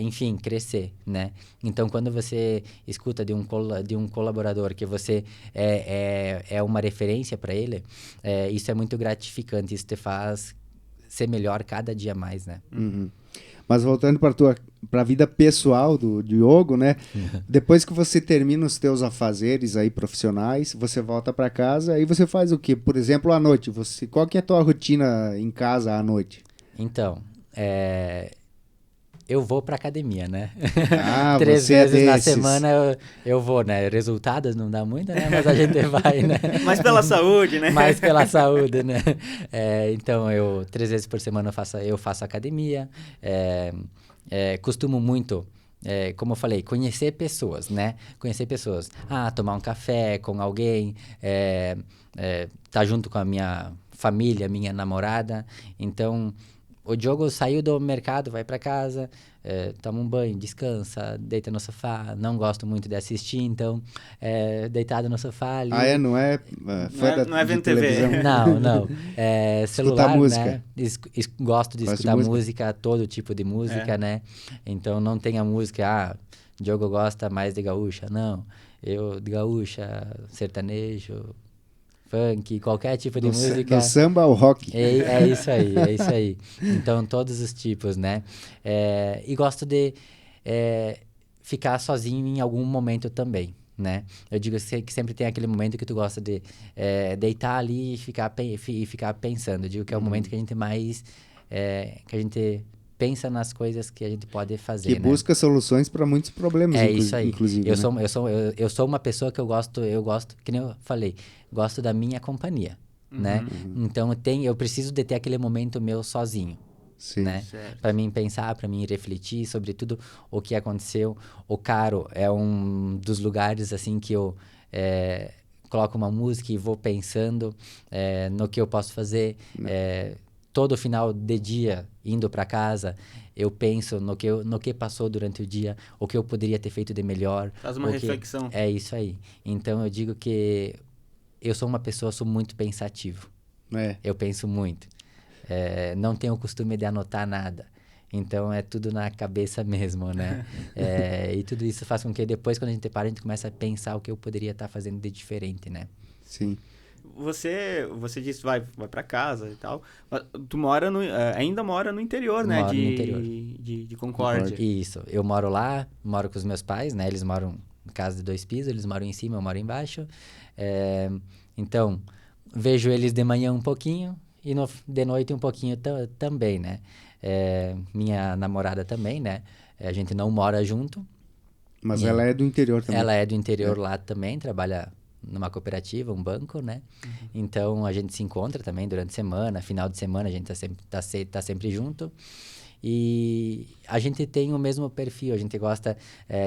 enfim, crescer, né? Então, quando você escuta de um colaborador que você é uma referência para ele, isso é muito gratificante, isso te faz ser melhor cada dia mais, né? Uhum. Mas voltando para a vida pessoal do Diogo, né? Depois que você termina os teus afazeres aí profissionais, você volta para casa e você faz o quê? Por exemplo, à noite, qual que é a tua rotina em casa à noite? Então, eu vou pra academia, né? Ah, 3 você vezes é na desses. semana eu vou, né? Resultados não dá muito, né? Mas a gente vai, né? Mais pela saúde, né? Mais pela saúde, né? Então, 3 vezes por semana eu faço academia. Costumo muito, como eu falei, conhecer pessoas, né? Conhecer pessoas. Tomar um café com alguém, tá junto com a minha família, minha namorada. Então... O Diogo saiu do mercado, vai para casa, toma um banho, descansa, deita no sofá. Não gosto muito de assistir, então, deitado no sofá ali. Não é Não é de vendo TV. televisão? Não. Celular, música. né? Gosto de Gosto de escutar música? música, todo tipo de música, né? Então, não tem a música, Diogo gosta mais de gaúcha. Não, eu de gaúcha, sertanejo, funk, qualquer tipo de música. Do samba ao rock. É isso aí. Então, todos os tipos, né? E gosto de ficar sozinho em algum momento também, né? Eu digo que sempre tem aquele momento que tu gosta de deitar ali e ficar pensando. Eu digo que é o momento que a gente mais... que a gente pensa nas coisas que a gente pode fazer, Que busca soluções para muitos problemas, isso aí. inclusive. Eu sou uma pessoa que eu gosto, que nem eu falei, gosto da minha companhia, né? Então eu preciso de ter aquele momento meu sozinho, né? Para mim pensar, para mim refletir sobre tudo o que aconteceu. O Caro é um dos lugares assim que eu coloco uma música e vou pensando no que eu posso fazer. Todo final de dia, indo para casa, eu penso no que passou durante o dia, o que eu poderia ter feito de melhor. Faz uma reflexão. É isso aí. Então, eu digo que eu sou muito pensativo. Eu penso muito. Não tenho o costume de anotar nada. Então, é tudo na cabeça mesmo, né? E tudo isso faz com que depois, quando a gente para, a gente começa a pensar o que eu poderia estar fazendo de diferente, né? Sim. Você disse vai para casa e tal. Tu ainda mora no interior, né? Moro no interior. De Concórdia. Isso. Eu moro lá, moro com os meus pais, né? Eles moram em casa de 2 pisos, eles moram em cima, eu moro embaixo. Então, vejo eles de manhã um pouquinho e de noite um pouquinho também, né? Minha namorada também, né? A gente não mora junto. Mas ela é do interior também. Ela é do interior lá também, trabalha numa cooperativa, um banco, né? Então, a gente se encontra também durante a semana, final de semana a gente tá sempre junto. E a gente tem o mesmo perfil, a gente gosta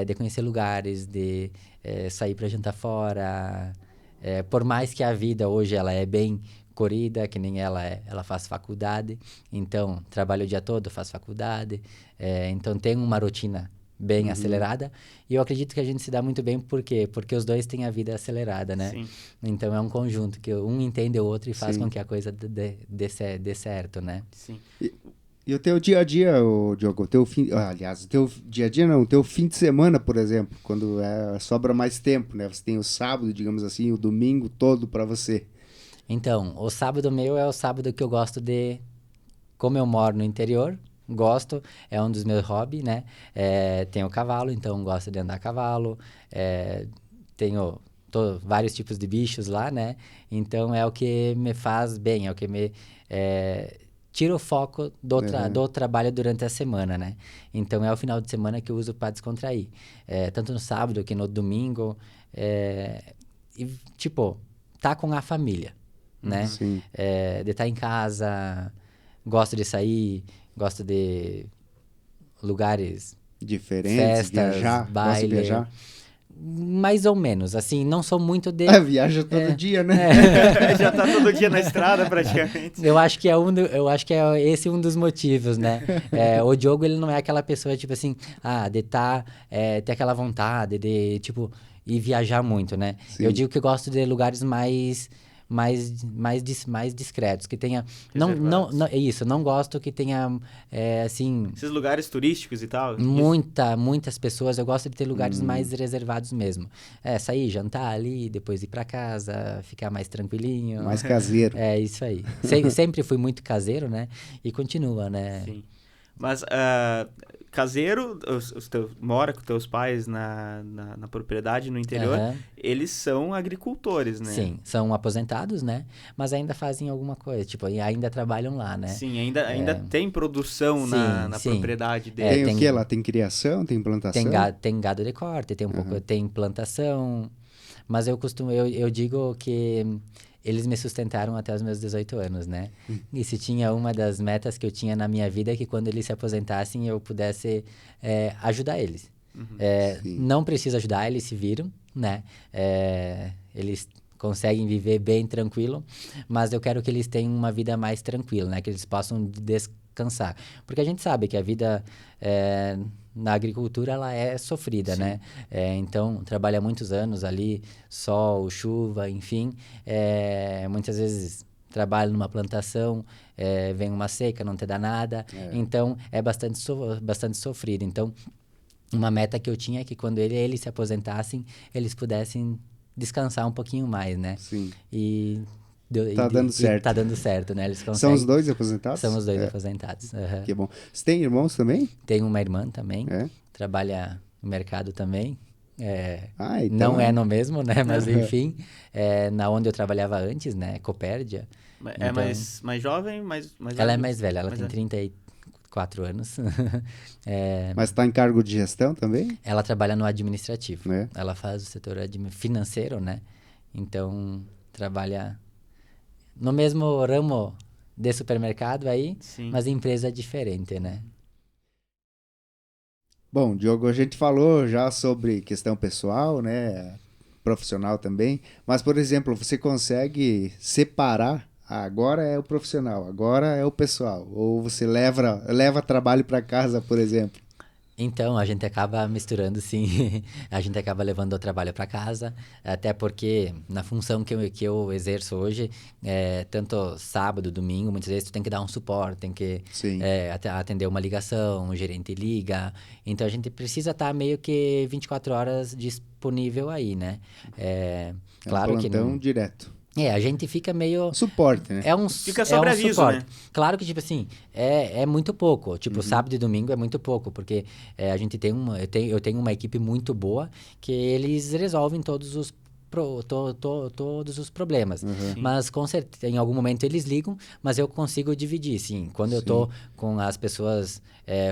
de conhecer lugares, de sair para jantar fora. Por mais que a vida hoje ela é bem corrida, que nem ela faz faculdade, então trabalha o dia todo, faz faculdade, então tem uma rotina bem acelerada, e eu acredito que a gente se dá muito bem, por quê? Porque os dois têm a vida acelerada, né? Sim. Então é um conjunto, que um entende o outro e faz Sim. com que a coisa dê certo, né? Sim. E o teu dia a dia, Diogo, o teu dia a dia não, o teu fim de semana, por exemplo, quando sobra mais tempo, né? Você tem o sábado, digamos assim, o domingo todo para você. Então, o sábado meu é o sábado que eu gosto de... Como eu moro no interior, gosto, é um dos meus hobbies, né? Tenho cavalo, então gosto de andar a cavalo. Tenho vários tipos de bichos lá, né? Então é o que me faz bem, é o que me tira o foco do trabalho durante a semana, né? Então é o final de semana que eu uso para descontrair. Tanto no sábado que no domingo. E, tipo, tá com a família, né? Sim. De estar em casa, gosto de sair, gosto de lugares Diferentes, festas, viajar, baile. gosta de viajar? Mais ou menos, assim, não sou muito de... Viaja todo dia, né? Já tá todo dia na estrada, praticamente. Eu acho que é esse um dos motivos, né? O Diogo, ele não é aquela pessoa, tipo assim, de ter aquela vontade de, tipo, ir viajar muito, né? Sim. Eu digo que eu gosto de lugares mais discretos, que tenha... Não gosto que tenha, assim... Esses lugares turísticos e tal. Muitas pessoas, eu gosto de ter lugares mais reservados mesmo. Sair, jantar ali, depois ir para casa, ficar mais tranquilinho. Mais caseiro. É isso aí. Sempre fui muito caseiro, né? E continua, né? Sim. Mas caseiro, mora com teus pais na propriedade no interior, eles são agricultores, né? Sim, são aposentados, né? Mas ainda fazem alguma coisa, tipo, ainda trabalham lá, né? Sim, ainda tem produção na propriedade deles. Tem o que lá? Tem criação, tem plantação? Tem gado de corte, tem tem plantação, mas eu digo que eles me sustentaram até os meus 18 anos, né? E se tinha uma das metas que eu tinha na minha vida, é que quando eles se aposentassem, eu pudesse ajudar eles. Não preciso ajudar, eles se viram, né? Eles conseguem viver bem tranquilo, mas eu quero que eles tenham uma vida mais tranquila, né? Que eles possam descansar. Porque a gente sabe que a vida na agricultura ela é sofrida, Sim. né? Então, trabalha muitos anos ali, sol, chuva, enfim. Muitas vezes trabalha numa plantação, vem uma seca, não te dá nada. Então, é bastante sofrido. Então, uma meta que eu tinha é que quando eles se aposentassem, eles pudessem descansar um pouquinho mais, né? Sim. E Tá dando certo. Tá dando certo, né? Eles São conseguem. os dois aposentados? São os dois aposentados. Aham. Que bom. Você tem irmãos também? Tenho uma irmã também, É? trabalha no mercado também. Então Não é no mesmo, né? Mas enfim, na onde eu trabalhava antes, né? Copérdia. É Então, mais jovem, mais ela é velho? mais velha, ela Mais tem velho. 34 anos. Mas está em cargo de gestão também? Ela trabalha no administrativo. É. Ela faz o setor financeiro, né? Então, trabalha no mesmo ramo de supermercado aí, Sim. mas empresa diferente, né? Bom, Diogo, a gente falou já sobre questão pessoal, né? Profissional também. Mas, por exemplo, você consegue separar? Agora é o profissional, agora é o pessoal. Ou você leva trabalho para casa, por exemplo? Então, a gente acaba misturando, sim. A gente acaba levando o trabalho para casa, até porque na função que eu exerço hoje, tanto sábado, domingo, muitas vezes tu tem que dar um suporte, tem que Sim. atender uma ligação, o gerente liga. Então, a gente precisa estar meio que 24 horas disponível aí, né? Claro que plantão não... direto. A gente fica meio... Suporte, né? Fica sobre aviso, suporte. né? Claro que, tipo assim, é muito pouco. Tipo, sábado e domingo é muito pouco, porque a gente tem eu tenho uma equipe muito boa que eles resolvem todos os todos os problemas. Mas, com certeza, em algum momento eles ligam, mas eu consigo dividir, sim. Quando eu tô com as pessoas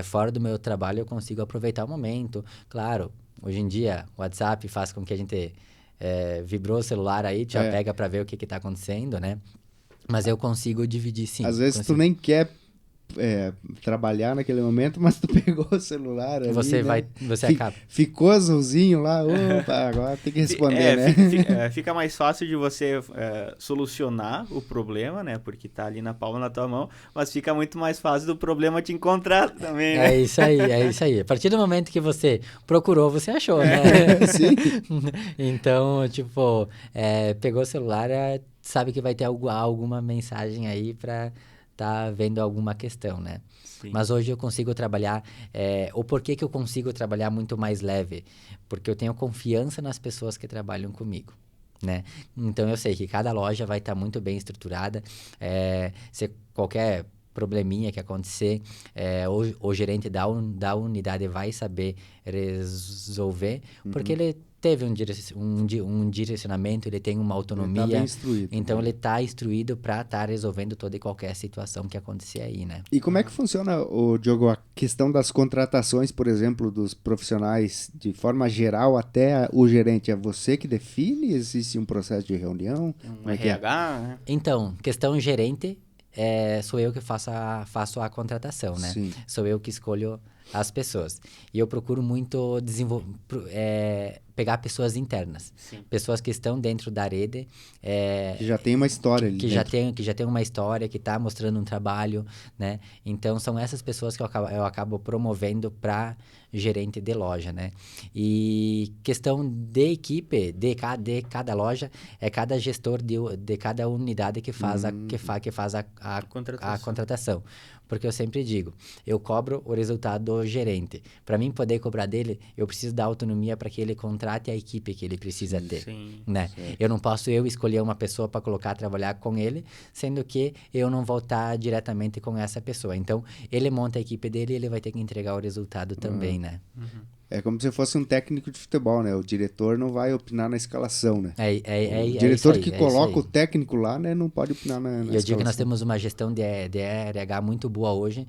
fora do meu trabalho, eu consigo aproveitar o momento. Claro, hoje em dia, o WhatsApp faz com que a gente... vibrou o celular aí, já pega pra ver o que tá acontecendo, né? Mas eu consigo dividir, sim. Às vezes consigo. tu nem quer trabalhar naquele momento, mas tu pegou o celular ali, Você né? acaba. Ficou azulzinho lá, opa, agora tem que responder, né? Fica mais fácil de você solucionar o problema, né? Porque tá ali na palma da tua mão, mas fica muito mais fácil do problema te encontrar também, né? É isso aí. A partir do momento que você procurou, você achou, né? Sim. Então, tipo, pegou o celular, sabe que vai ter alguma mensagem aí pra tá vendo alguma questão, né? Sim. Mas hoje eu consigo trabalhar... o porquê que eu consigo trabalhar muito mais leve? Porque eu tenho confiança nas pessoas que trabalham comigo, né? Então, eu sei que cada loja vai estar muito bem estruturada. Se qualquer probleminha que acontecer, o gerente da unidade vai saber resolver, porque ele teve um direcionamento, ele tem uma autonomia. Ele tá bem instruído. Então, ele está instruído para estar resolvendo toda e qualquer situação que acontecer aí, né? E como é que funciona, Diogo, a questão das contratações, por exemplo, dos profissionais, de forma geral, até o gerente? É você que define? Existe um processo de reunião? Um RH, né? Então, questão gerente, sou eu que faço a contratação, né? Sim. Sou eu que escolho as pessoas. E eu procuro muito pegar pessoas internas. Sim. Pessoas que estão dentro da rede. Que já tem uma história ali que dentro. já tem uma história, que está mostrando um trabalho, né? Então, são essas pessoas que eu acabo promovendo para gerente de loja, né? E questão de equipe, de cada loja, é cada gestor de cada unidade que faz a contratação. Porque eu sempre digo, eu cobro o resultado do gerente. Para mim poder cobrar dele, eu preciso dar autonomia para que ele contrate a equipe que ele precisa ter, né? Eu não posso escolher uma pessoa para colocar a trabalhar com ele, sendo que eu não vou estar diretamente com essa pessoa. Então, ele monta a equipe dele e ele vai ter que entregar o resultado também, né? É como se fosse um técnico de futebol, né? O diretor não vai opinar na escalação, né? O diretor que coloca o técnico lá, né? Não pode opinar na escalação. E eu digo que nós temos uma gestão de RH muito boa hoje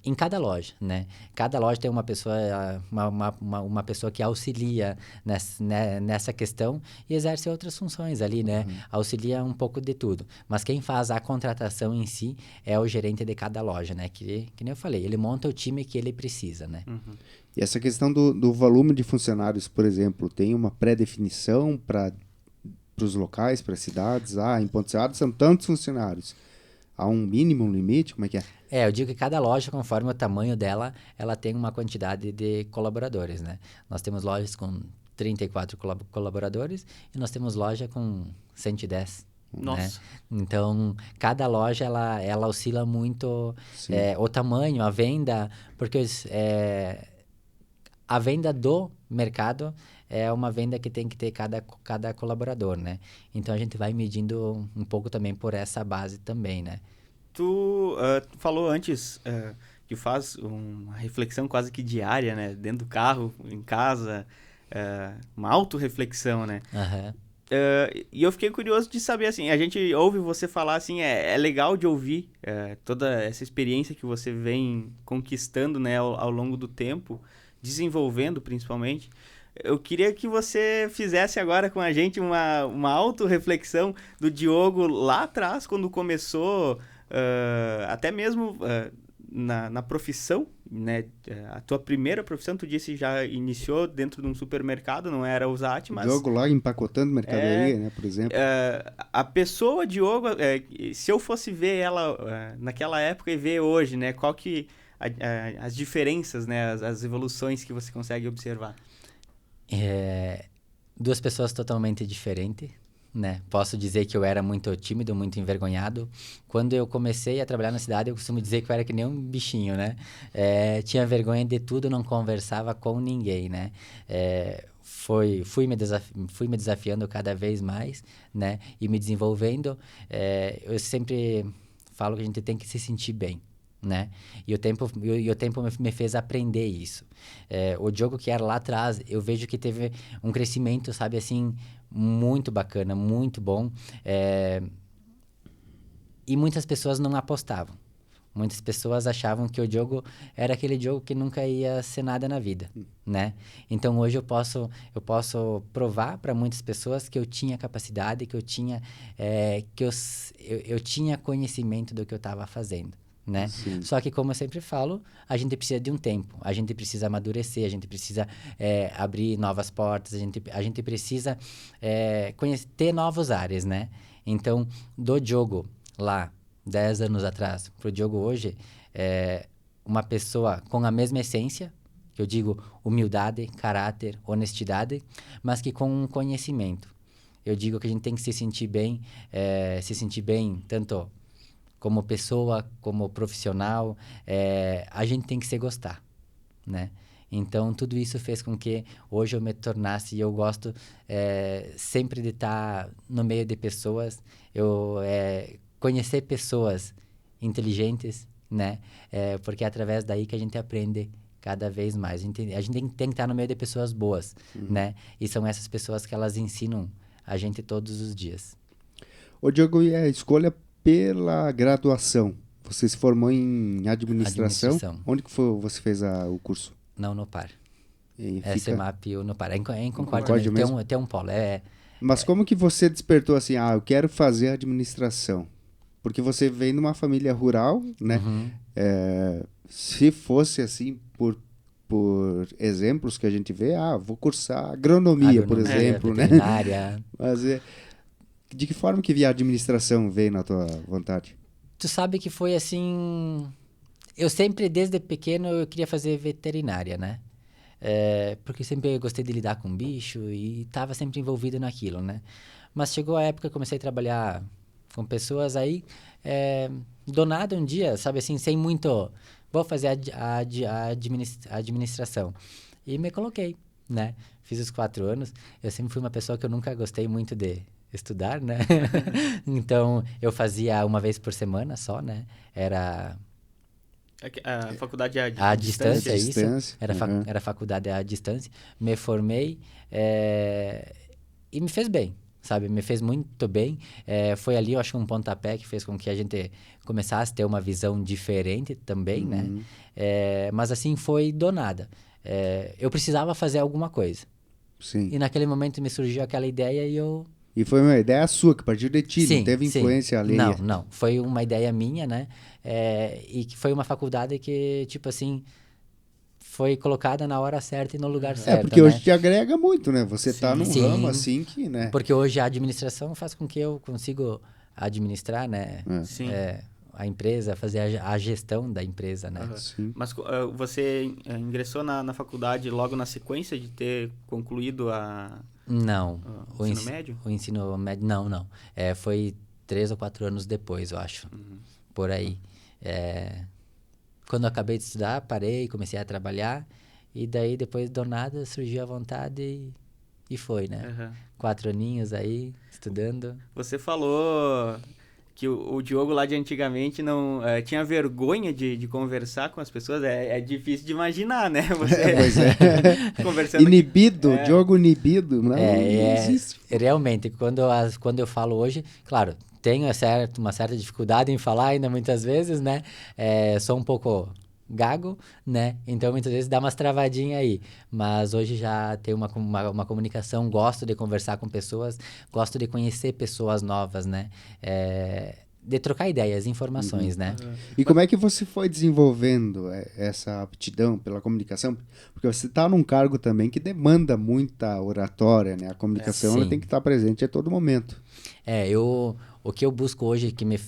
em cada loja, né? Cada loja tem uma pessoa, uma pessoa que auxilia nessa questão e exerce outras funções ali, né? Auxilia um pouco de tudo. Mas quem faz a contratação em si é o gerente de cada loja, né? Que nem eu falei, ele monta o time que ele precisa, né? E essa questão do volume de funcionários, por exemplo, tem uma pré-definição para os locais, para as cidades? Em Ponte Serrada são tantos funcionários. Há um mínimo, um limite? Como é que é? Eu digo que cada loja, conforme o tamanho dela, ela tem uma quantidade de colaboradores, né? Nós temos lojas com 34 colaboradores e nós temos loja com 110. Nossa. Né? Então, cada loja, ela oscila muito Sim. o tamanho, a venda, porque a venda do mercado é uma venda que tem que ter cada colaborador, né? Então, a gente vai medindo um pouco também por essa base também, né? Tu falou antes que faz uma reflexão quase que diária, né? Dentro do carro, em casa, uma autorreflexão, né? Aham. E eu fiquei curioso de saber, assim, a gente ouve você falar, assim, é legal de ouvir toda essa experiência que você vem conquistando, né, ao longo do tempo, desenvolvendo principalmente. Eu queria que você fizesse agora com a gente uma autorreflexão do Diogo lá atrás, quando começou, até mesmo na profissão, né? A tua primeira profissão, tu disse, já iniciou dentro de um supermercado, não era o Zat, mas... Diogo lá empacotando mercadoria, né, por exemplo. A pessoa Diogo, se eu fosse ver ela naquela época e ver hoje, né? Qual que... as diferenças, né? As evoluções que você consegue observar. Duas pessoas totalmente diferentes, né? Posso dizer que eu era muito tímido, muito envergonhado. Quando eu comecei a trabalhar na cidade, eu costumo dizer que eu era que nem um bichinho, né? Tinha vergonha de tudo, não conversava com ninguém, né? Fui me desafiando cada vez mais, né? E me desenvolvendo. Eu sempre falo que a gente tem que se sentir bem, né? E o tempo me fez aprender isso. O Diogo que era lá atrás, eu vejo que teve um crescimento, sabe, assim, muito bacana, muito bom. E muitas pessoas não apostavam. Muitas pessoas achavam que o Diogo era aquele Diogo que nunca ia ser nada na vida, né? Então, hoje eu posso provar para muitas pessoas que eu tinha capacidade, que eu tinha, eu tinha conhecimento do que eu estava fazendo, né? Sim. Só que, como eu sempre falo, a gente precisa de um tempo, a gente precisa amadurecer, a gente precisa abrir novas portas, a gente precisa ter novos áreas, né? Então, do Diogo lá, 10 anos atrás, pro Diogo hoje, uma pessoa com a mesma essência, que eu digo humildade, caráter, honestidade, mas que com um conhecimento. Eu digo que a gente tem que se sentir bem tanto como pessoa, como profissional, a gente tem que se gostar, né? Então, tudo isso fez com que hoje eu me tornasse, e eu gosto sempre de estar no meio de pessoas, conhecer pessoas inteligentes, né? Porque é através daí que a gente aprende cada vez mais. A gente tem que estar no meio de pessoas boas, né? E são essas pessoas que elas ensinam a gente todos os dias. Ô Diogo, e a escolha pela graduação? Você se formou em administração? Onde que você fez o curso? Não, no Par. CEMAP no Par. Em Concórdia mesmo. Tem um polo. Mas como que você despertou assim, eu quero fazer administração? Porque você vem de uma família rural, né? Uhum. Se fosse assim, por exemplos que a gente vê, vou cursar agronomia, por exemplo, veterinária. Né? Mas de que forma que a administração veio na tua vontade? Tu sabe que foi assim... Eu sempre, desde pequeno, eu queria fazer veterinária, né? Porque sempre gostei de lidar com bicho e estava sempre envolvido naquilo, né? Mas chegou a época que eu comecei a trabalhar com pessoas aí, do nada um dia, sabe assim, sem muito... Vou fazer a administração. E me coloquei, né? Fiz os 4 anos. Eu sempre fui uma pessoa que eu nunca gostei muito de estudar, né? Então, eu fazia uma vez por semana só, né? Era... A faculdade é à distância, à isso. distância. Era faculdade à distância. Me formei e me fez bem, sabe? Me fez muito bem. Foi ali, eu acho, um pontapé que fez com que a gente começasse a ter uma visão diferente também, né? Mas assim, foi do nada. Eu precisava fazer alguma coisa. Sim. E naquele momento me surgiu aquela ideia e eu... E foi uma ideia sua, que partiu de ti, não teve influência alheia? Não. Foi uma ideia minha, né? E que foi uma faculdade que, tipo assim, foi colocada na hora certa e no lugar certo, porque né? hoje te agrega muito, né? Você tá num ramo assim que, né? Porque hoje a administração faz com que eu consiga administrar, né? Sim. a empresa, fazer a gestão da empresa, né? Sim. Mas você ingressou na faculdade logo na sequência de ter concluído Não. o ensino médio? O ensino médio, não. Foi 3 ou 4 anos depois, eu acho. Por aí. Quando eu acabei de estudar, parei, comecei a trabalhar. E daí, depois do nada, surgiu a vontade e foi, né? 4 aninhos aí, estudando. Você falou que o Diogo lá de antigamente não tinha vergonha de conversar com as pessoas. É difícil de imaginar, né? Você Pois é. conversando... Inibido, Diogo inibido. Não existe. Realmente, quando eu falo hoje, claro, tenho uma certa dificuldade em falar ainda muitas vezes, né? Sou um pouco gago, né? Então, muitas vezes dá umas travadinhas aí. Mas hoje já tenho uma comunicação, gosto de conversar com pessoas, gosto de conhecer pessoas novas, né? De trocar ideias, informações, né? E como é que você foi desenvolvendo essa aptidão pela comunicação? Porque você está num cargo também que demanda muita oratória, né? A comunicação ela Sim. tem que estar presente a todo momento. O que eu busco hoje que me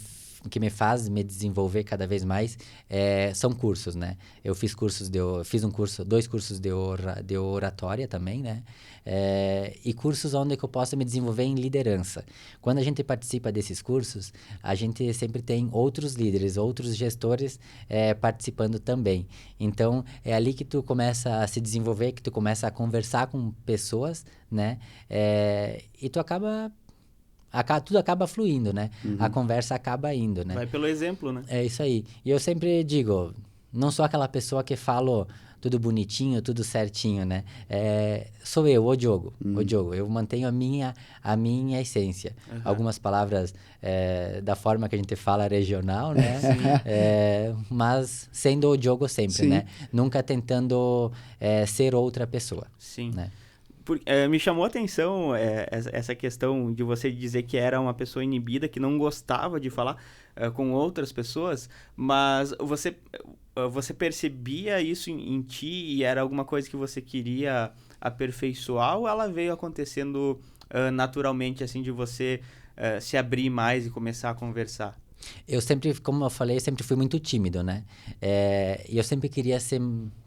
faz me desenvolver cada vez mais são cursos, né? Eu fiz dois cursos de oratória também, né? E cursos onde que eu possa me desenvolver em liderança. Quando a gente participa desses cursos, a gente sempre tem outros líderes, outros gestores participando também. Então, é ali que tu começa a se desenvolver, que tu começa a conversar com pessoas, né? E tu tudo acaba fluindo, né? A conversa acaba indo, né? Vai pelo exemplo, né? É isso aí. E eu sempre digo, não sou aquela pessoa que falo tudo bonitinho, tudo certinho, né? Sou eu, o Diogo. O Diogo. Eu mantenho a minha essência. Algumas palavras da forma que a gente fala regional, né? Mas sendo o Diogo sempre, Sim. né? Nunca tentando ser outra pessoa. Sim. Né? Me chamou a atenção essa questão de você dizer que era uma pessoa inibida, que não gostava de falar com outras pessoas, mas você percebia isso em ti e era alguma coisa que você queria aperfeiçoar ou ela veio acontecendo naturalmente, assim, de você se abrir mais e começar a conversar? Eu sempre, como eu falei, sempre fui muito tímido, né? E eu sempre queria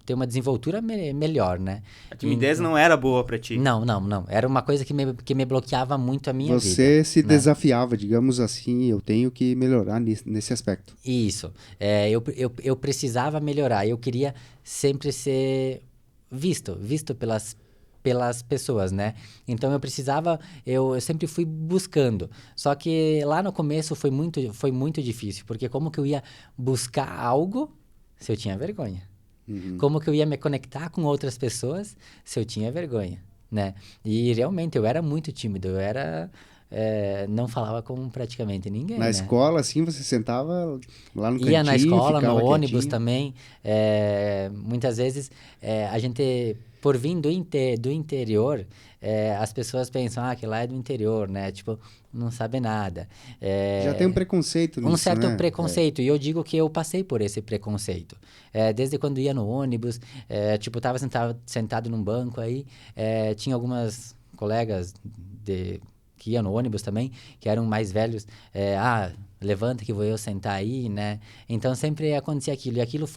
ter uma desenvoltura melhor, né? A timidez não era boa pra ti? Não. Era uma coisa que me bloqueava muito a minha vida. Você se né? desafiava, digamos assim, eu tenho que melhorar nesse aspecto. Isso. Eu precisava melhorar. Eu queria sempre ser visto pelas pessoas, né? Então eu sempre fui buscando. Só que lá no começo foi muito difícil, porque como que eu ia buscar algo se eu tinha vergonha? Como que eu ia me conectar com outras pessoas se eu tinha vergonha, né? E realmente eu era muito tímido, não falava com praticamente ninguém, Na né? escola, assim, você sentava lá no cantinho, Ia na escola, no ficava ônibus quietinho. também. Muitas vezes, a gente, por vir do interior, as pessoas pensam, que lá é do interior, né? Tipo, não sabe nada. Já tem um preconceito nisso, Um certo né? preconceito. E eu digo que eu passei por esse preconceito. Desde quando ia no ônibus, tipo, tava sentado num banco aí, tinha algumas colegas que iam no ônibus também, que eram mais velhos, levanta que vou eu sentar aí, né? Então sempre acontecia aquilo. E aquilo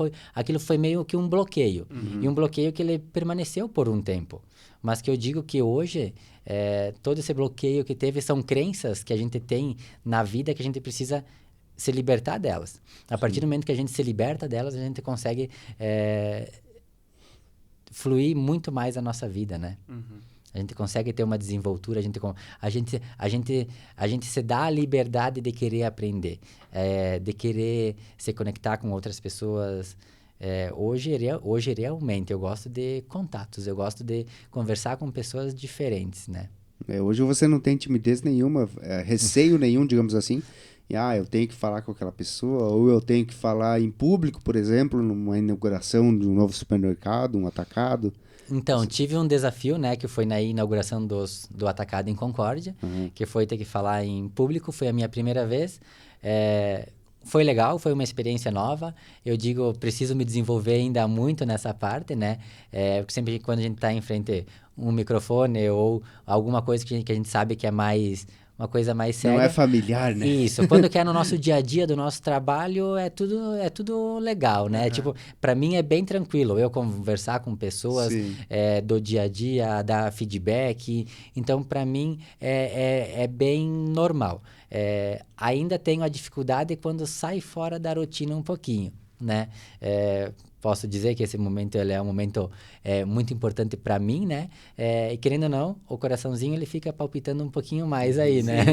foi meio que um bloqueio. E um bloqueio que ele permaneceu por um tempo. Mas que eu digo que hoje, todo esse bloqueio que teve são crenças que a gente tem na vida que a gente precisa se libertar delas. A partir do momento que a gente se liberta delas, a gente consegue fluir muito mais a nossa vida, né? A gente consegue ter uma desenvoltura, a gente se dá a liberdade de querer aprender, de querer se conectar com outras pessoas. Hoje realmente eu gosto de contatos, eu gosto de conversar com pessoas diferentes, né? Hoje você não tem timidez nenhuma, receio nenhum, digamos assim. Eu tenho que falar com aquela pessoa, ou eu tenho que falar em público, por exemplo, numa inauguração de um novo supermercado, um atacado. Então, tive um desafio, né, que foi na inauguração do Atacado em Concórdia, que foi ter que falar em público, foi a minha primeira vez. Foi legal, foi uma experiência nova. Eu digo, preciso me desenvolver ainda muito nessa parte, né? Porque sempre quando a gente está em frente a um microfone ou alguma coisa que a gente sabe que é mais uma coisa mais séria. Não é familiar, né? Isso, quando que é no nosso dia a dia do nosso trabalho, é tudo legal, né? Tipo, para mim é bem tranquilo eu conversar com pessoas do dia a dia, dar feedback. Então, para mim, é bem normal. Ainda tenho a dificuldade quando sai fora da rotina um pouquinho, né? Posso dizer que esse momento ele é um momento muito importante para mim, né? E querendo ou não, o coraçãozinho ele fica palpitando um pouquinho mais aí, né?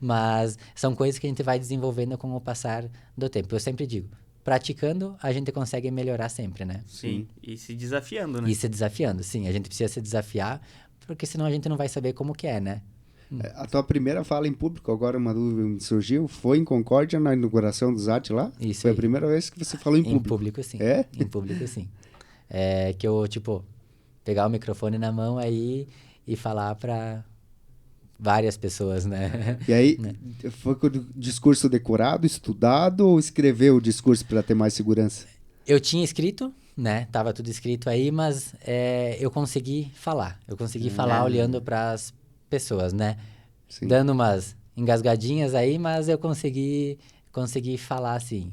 Mas são coisas que a gente vai desenvolvendo com o passar do tempo. Eu sempre digo, praticando, a gente consegue melhorar sempre, né? Sim, e se desafiando, né? E se desafiando, sim. A gente precisa se desafiar, porque senão a gente não vai saber como que é, né? A tua primeira fala em público, agora uma dúvida me surgiu, foi em Concórdia, na inauguração do ZAT lá? Isso foi aí. A primeira vez que você falou em público? Em público, sim. É? Em público, sim. Que eu, tipo, pegar o microfone na mão aí e falar para várias pessoas, né? E aí, foi com o discurso decorado, estudado, ou escreveu o discurso para ter mais segurança? Eu tinha escrito, né? Tava tudo escrito aí, mas eu consegui falar. Eu consegui falar olhando para as pessoas, né? Sim. Dando umas engasgadinhas aí, mas eu consegui falar assim.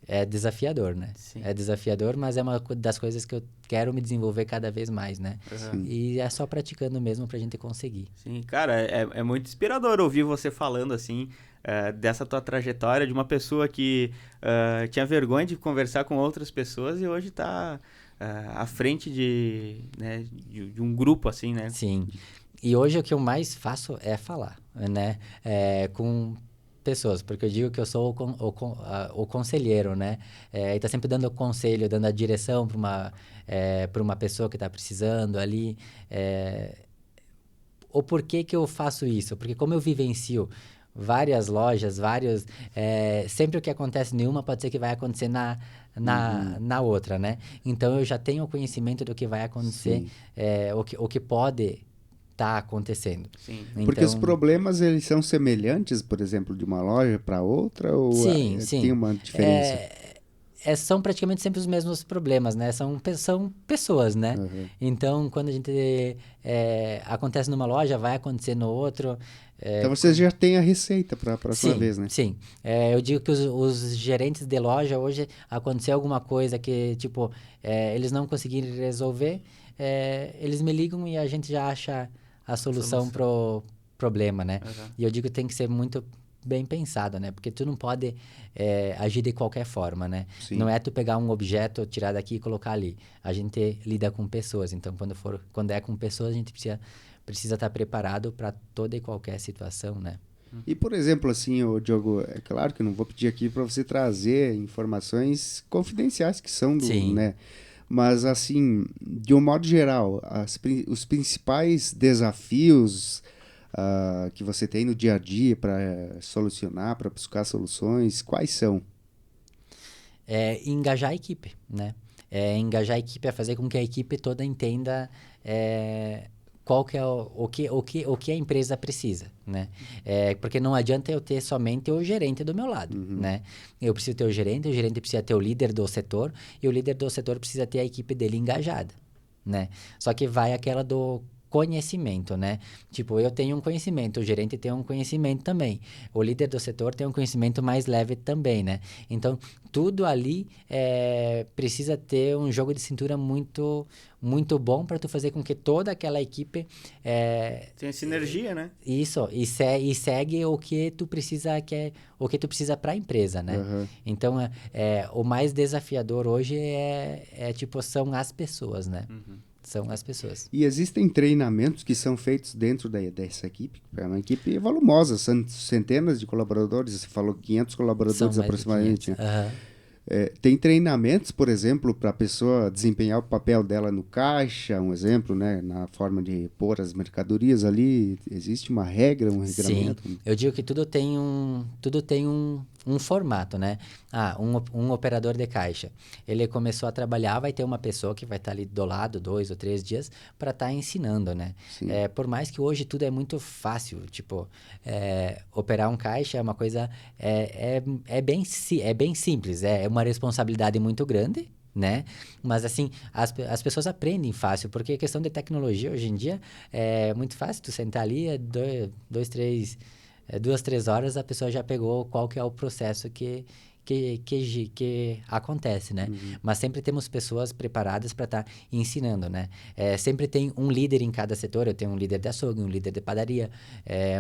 É desafiador, né? Sim. É desafiador, mas é uma das coisas que eu quero me desenvolver cada vez mais, né? E é só praticando mesmo pra gente conseguir. Sim, cara, é muito inspirador ouvir você falando assim, dessa tua trajetória de uma pessoa que tinha vergonha de conversar com outras pessoas e hoje tá à frente de um grupo assim, né? Sim. E hoje o que eu mais faço é falar, né? Com pessoas, porque eu digo que eu sou o conselheiro, né? E tá sempre dando conselho, dando a direção para uma pessoa que está precisando ali. O porquê que eu faço isso? Porque como eu vivencio várias lojas, sempre o que acontece em uma pode ser que vai acontecer na outra, né? Então eu já tenho o conhecimento do que vai acontecer, o que pode tá acontecendo. Sim. Então, porque os problemas, eles são semelhantes, por exemplo, de uma loja para outra, ou sim. tem uma diferença? São praticamente sempre os mesmos problemas, né? São pessoas, né? Então, quando a gente acontece numa loja, vai acontecer no outro. Então, você já tem a receita para a próxima vez, né? Sim. Eu digo que os gerentes de loja, hoje, aconteceu alguma coisa que, tipo, eles não conseguiram resolver, eles me ligam e a gente já acha a solução pro problema, né? E eu digo que tem que ser muito bem pensado, né? Porque tu não pode agir de qualquer forma, né? Sim. Não é tu pegar um objeto, tirar daqui e colocar ali. A gente lida com pessoas, então quando é com pessoas, a gente precisa estar preparado para toda e qualquer situação, né? E, por exemplo, assim, Diogo, é claro que eu não vou pedir aqui para você trazer informações confidenciais que são do, Sim. né? Mas, assim, de um modo geral, os principais desafios que você tem no dia a dia para solucionar, para buscar soluções, quais são? Engajar a equipe, né? Engajar a equipe é fazer com que a equipe toda entenda qual que é o que a empresa precisa, né? Porque não adianta eu ter somente o gerente do meu lado, né? Eu preciso ter o gerente precisa ter o líder do setor, e o líder do setor precisa ter a equipe dele engajada, né? Só que vai aquela do conhecimento, né? Tipo, eu tenho um conhecimento, o gerente tem um conhecimento também, o líder do setor tem um conhecimento mais leve também, né? Então, tudo ali precisa ter um jogo de cintura muito, muito bom para tu fazer com que toda aquela equipe tem sinergia, né? Isso, e segue o que tu precisa, o que tu precisa para a empresa, né? Então, o mais desafiador hoje tipo, são as pessoas, né? São as pessoas. E existem treinamentos que são feitos dentro dessa equipe? É uma equipe volumosa, são centenas de colaboradores, você falou 500 colaboradores aproximadamente. Né? Tem treinamentos, por exemplo, para a pessoa desempenhar o papel dela no caixa, um exemplo, né? Na forma de pôr as mercadorias ali, existe uma regra, um regulamento? Sim, eu digo que tudo tem um formato, né? Um operador de caixa, ele começou a trabalhar, vai ter uma pessoa que vai estar ali do lado 2 ou 3 dias para estar ensinando, né? Por mais que hoje tudo é muito fácil, tipo, operar um caixa é uma coisa, bem simples, é uma responsabilidade muito grande, né? Mas, assim, as pessoas aprendem fácil, porque a questão de tecnologia, hoje em dia, é muito fácil. Tu sentar ali, 2, 3 horas, a pessoa já pegou qual que é o processo que acontece, né? Mas sempre temos pessoas preparadas para estar ensinando, né? Sempre tem um líder em cada setor. Eu tenho um líder de açougue, um líder de padaria,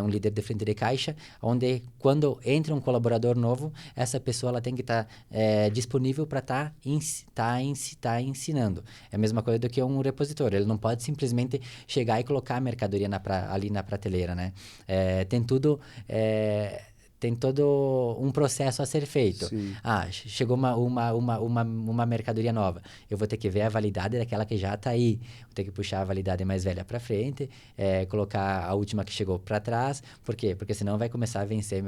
um líder de frente de caixa, onde quando entra um colaborador novo, essa pessoa ela tem que estar disponível para estar ensinando. É a mesma coisa do que um repositor. Ele não pode simplesmente chegar e colocar a mercadoria ali na prateleira, né? Tem todo um processo a ser feito. Sim. Chegou uma mercadoria nova. Eu vou ter que ver a validade daquela que já está aí. Vou ter que puxar a validade mais velha para frente, colocar a última que chegou para trás. Por quê? Porque senão vai começar a vencer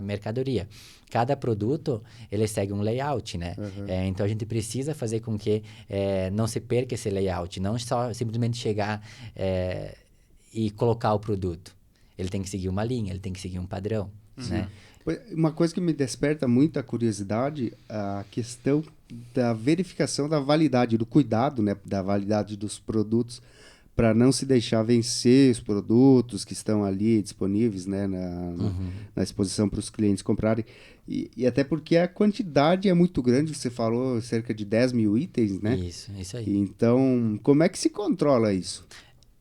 mercadoria. Cada produto, ele segue um layout, né? Então, a gente precisa fazer com que não se perca esse layout. Não só simplesmente chegar e colocar o produto. Ele tem que seguir uma linha, ele tem que seguir um padrão. Né? Uma coisa que me desperta muita curiosidade é a questão da verificação da validade, do cuidado, né, da validade dos produtos, para não se deixar vencer os produtos que estão ali disponíveis, né, na exposição para os clientes comprarem. E até porque a quantidade é muito grande, você falou cerca de 10 mil itens, né? Isso aí. Então, como é que se controla isso?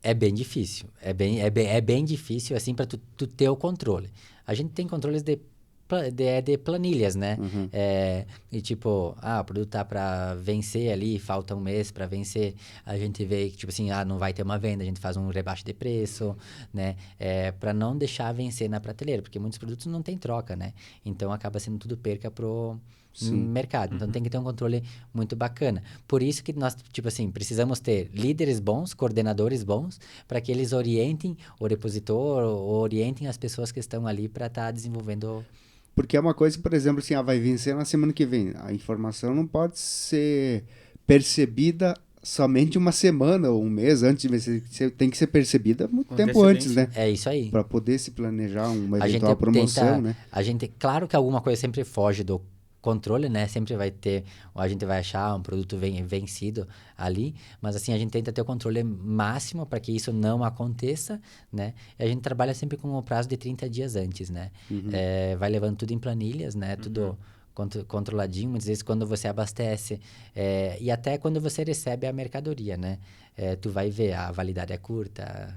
É bem difícil. É bem difícil, assim, para tu ter o controle. A gente tem controles de planilhas, né? E tipo, o produto tá para vencer ali, falta um mês para vencer. A gente vê que, tipo assim, não vai ter uma venda, a gente faz um rebaixo de preço, né? Para não deixar vencer na prateleira, porque muitos produtos não tem troca, né? Então, acaba sendo tudo perca pro mercado. Então, tem que ter um controle muito bacana. Por isso que nós, tipo assim, precisamos ter líderes bons, coordenadores bons, para que eles orientem o repositor, ou orientem as pessoas que estão ali para estar desenvolvendo. Porque é uma coisa, por exemplo, assim, vai vencer na semana que vem. A informação não pode ser percebida somente uma semana ou um mês antes de vencer. Tem que ser percebida muito tempo antes, né? É isso aí. Para poder se planejar uma eventual promoção, né? Claro que alguma coisa sempre foge do controle, né? Sempre a gente vai achar um produto vencido ali, mas assim, a gente tenta ter o controle máximo para que isso não aconteça, né? E a gente trabalha sempre com o prazo de 30 dias antes, né? Vai levando tudo em planilhas, né? Tudo controladinho, muitas vezes quando você abastece e até quando você recebe a mercadoria, né? Tu vai ver, a validade é curta,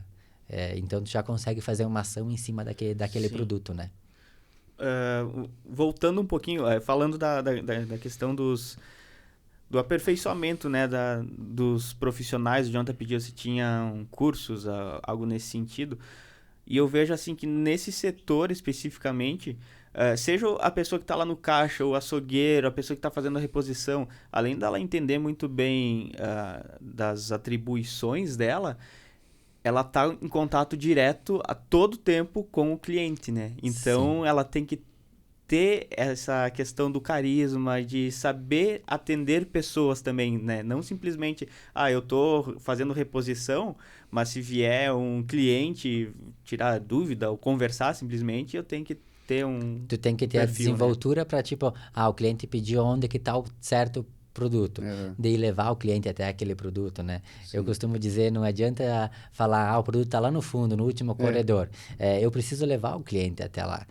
então tu já consegue fazer uma ação em cima daquele produto, né? Voltando um pouquinho, falando da questão do aperfeiçoamento, né, dos profissionais, o Jonathan pediu se tinham cursos, algo nesse sentido, e eu vejo assim que nesse setor especificamente, seja a pessoa que está lá no caixa, o açougueiro, a pessoa que está fazendo a reposição, além dela entender muito bem das atribuições dela, ela está em contato direto a todo tempo com o cliente, né? Então, ela tem que ter essa questão do carisma, de saber atender pessoas também, né? Não simplesmente, eu tô fazendo reposição, mas se vier um cliente tirar dúvida ou conversar simplesmente, eu tenho que ter Tu tem que ter perfil, a desenvoltura, né? Para tipo, o cliente pediu onde que tá o certo produto, de levar o cliente até aquele produto, né? Sim. Eu costumo dizer, não adianta falar, o produto está lá no fundo, no último corredor. Eu preciso levar o cliente até lá.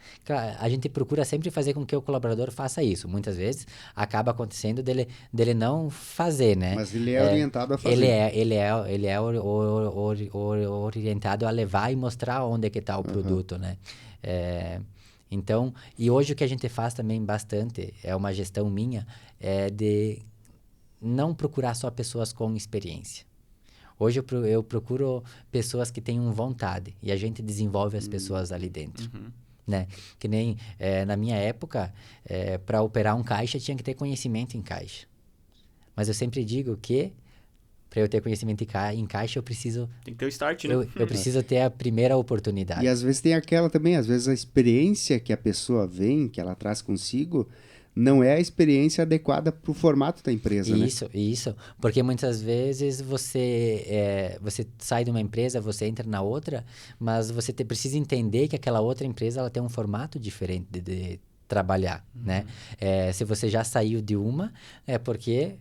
A gente procura sempre fazer com que o colaborador faça isso. Muitas vezes acaba acontecendo dele não fazer, né? Mas ele é orientado a fazer. Ele é orientado a levar e mostrar onde é que está o produto, né? Então, e hoje o que a gente faz também bastante, é uma gestão minha, de não procurar só pessoas com experiência. Hoje eu procuro pessoas que tenham vontade e a gente desenvolve as pessoas ali dentro. Né? Que nem na minha época, para operar um caixa tinha que ter conhecimento em caixa. Mas eu sempre digo que para eu ter conhecimento em caixa, eu preciso... Tem que ter o start, né? Eu preciso ter a primeira oportunidade. E às vezes tem aquela também, às vezes a experiência que a pessoa vem, que ela traz consigo, não é a experiência adequada para o formato da empresa, né? Isso. Porque muitas vezes você sai de uma empresa, você entra na outra, mas você precisa entender que aquela outra empresa ela tem um formato diferente de trabalhar, né? Se você já saiu de uma, é porque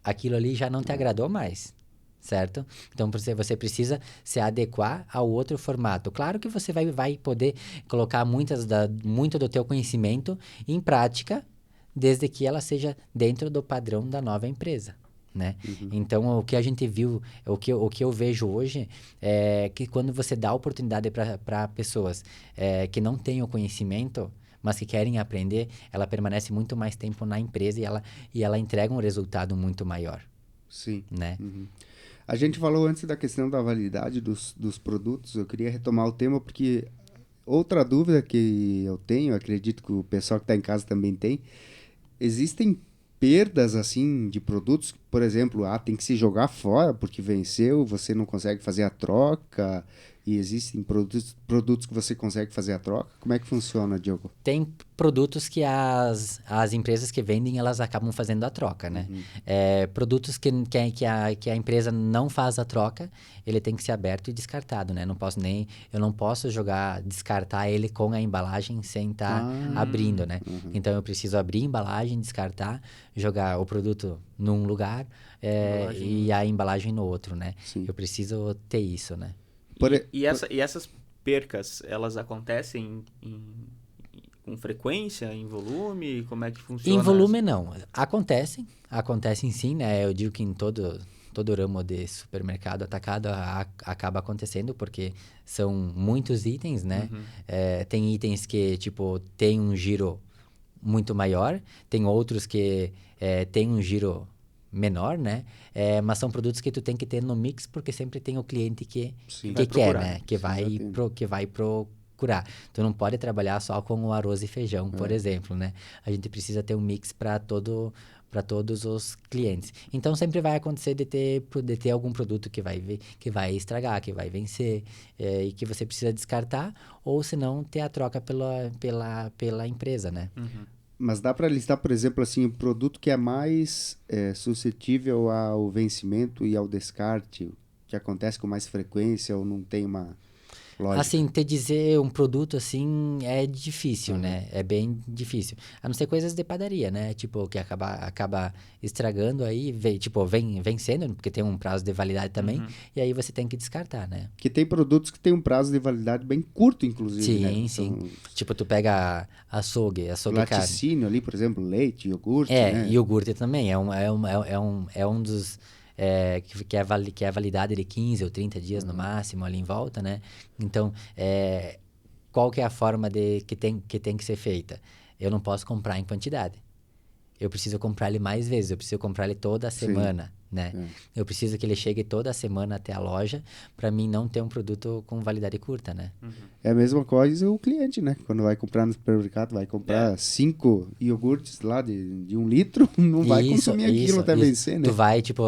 aquilo ali já não te agradou mais, certo? Então, você precisa se adequar ao outro formato. Claro que você vai poder colocar muito do teu conhecimento em prática, desde que ela seja dentro do padrão da nova empresa, né? Então, o que a gente viu, o que eu vejo hoje é que quando você dá oportunidade para pessoas que não têm o conhecimento, mas que querem aprender, ela permanece muito mais tempo na empresa e ela entrega um resultado muito maior. Sim. Né? A gente falou antes da questão da validade dos produtos. Eu queria retomar o tema porque outra dúvida que eu tenho, acredito que o pessoal que está em casa também tem, existem perdas assim de produtos, por exemplo, tem que se jogar fora porque venceu, você não consegue fazer a troca, e existem produtos que você consegue fazer a troca. Como é que funciona, Diogo? Tem produtos que as empresas que vendem, elas acabam fazendo a troca, né? Produtos que a empresa não faz a troca, ele tem que ser aberto e descartado, né? Eu não posso descartar ele com a embalagem sem estar abrindo, né? Então, eu preciso abrir a embalagem, descartar, jogar o produto num lugar e a embalagem no outro, né? Sim. Eu preciso ter isso, né? E essas percas, elas acontecem com frequência, em volume? Como é que funciona? Em volume, não. Acontecem sim, né? Eu digo que em todo ramo de supermercado atacado acaba acontecendo, porque são muitos itens, né? Tem itens que, tipo, tem um giro muito maior, tem outros que tem um giro menor, né? Mas são produtos que tu tem que ter no mix, porque sempre tem o cliente que quer, né? Que vai procurar. Tu não pode trabalhar só com o arroz e feijão, por exemplo, né? A gente precisa ter um mix para todos os clientes. Então, sempre vai acontecer de ter algum produto que vai estragar, que vai vencer, e que você precisa descartar, ou se não, ter a troca pela empresa, né? Mas dá para listar, por exemplo, assim, o produto que é mais suscetível ao vencimento e ao descarte, que acontece com mais frequência ou não tem uma lógica? Assim, te dizer um produto assim é difícil, né? É bem difícil. A não ser coisas de padaria, né? Tipo, que acaba estragando aí, vem vencendo, porque tem um prazo de validade também, e aí você tem que descartar, né? Que tem produtos que tem um prazo de validade bem curto, inclusive, né? Sim. Tipo, tu pega açougue carne. Laticínio ali, por exemplo, leite, iogurte, né? Iogurte também é um dos que é validade de 15 ou 30 dias no máximo ali em volta, né? Então, qual que é a forma que tem que ser feita? Eu não posso comprar em quantidade. Eu preciso comprar ele mais vezes, eu preciso comprar ele toda semana, né? Eu preciso que ele chegue toda semana até a loja, para mim não ter um produto com validade curta, né? É a mesma coisa o cliente, né? Quando vai comprar no supermercado, vai comprar 5 iogurtes lá de 1 litro, não vai consumir aquilo até vencer, né? Tu vai, tipo,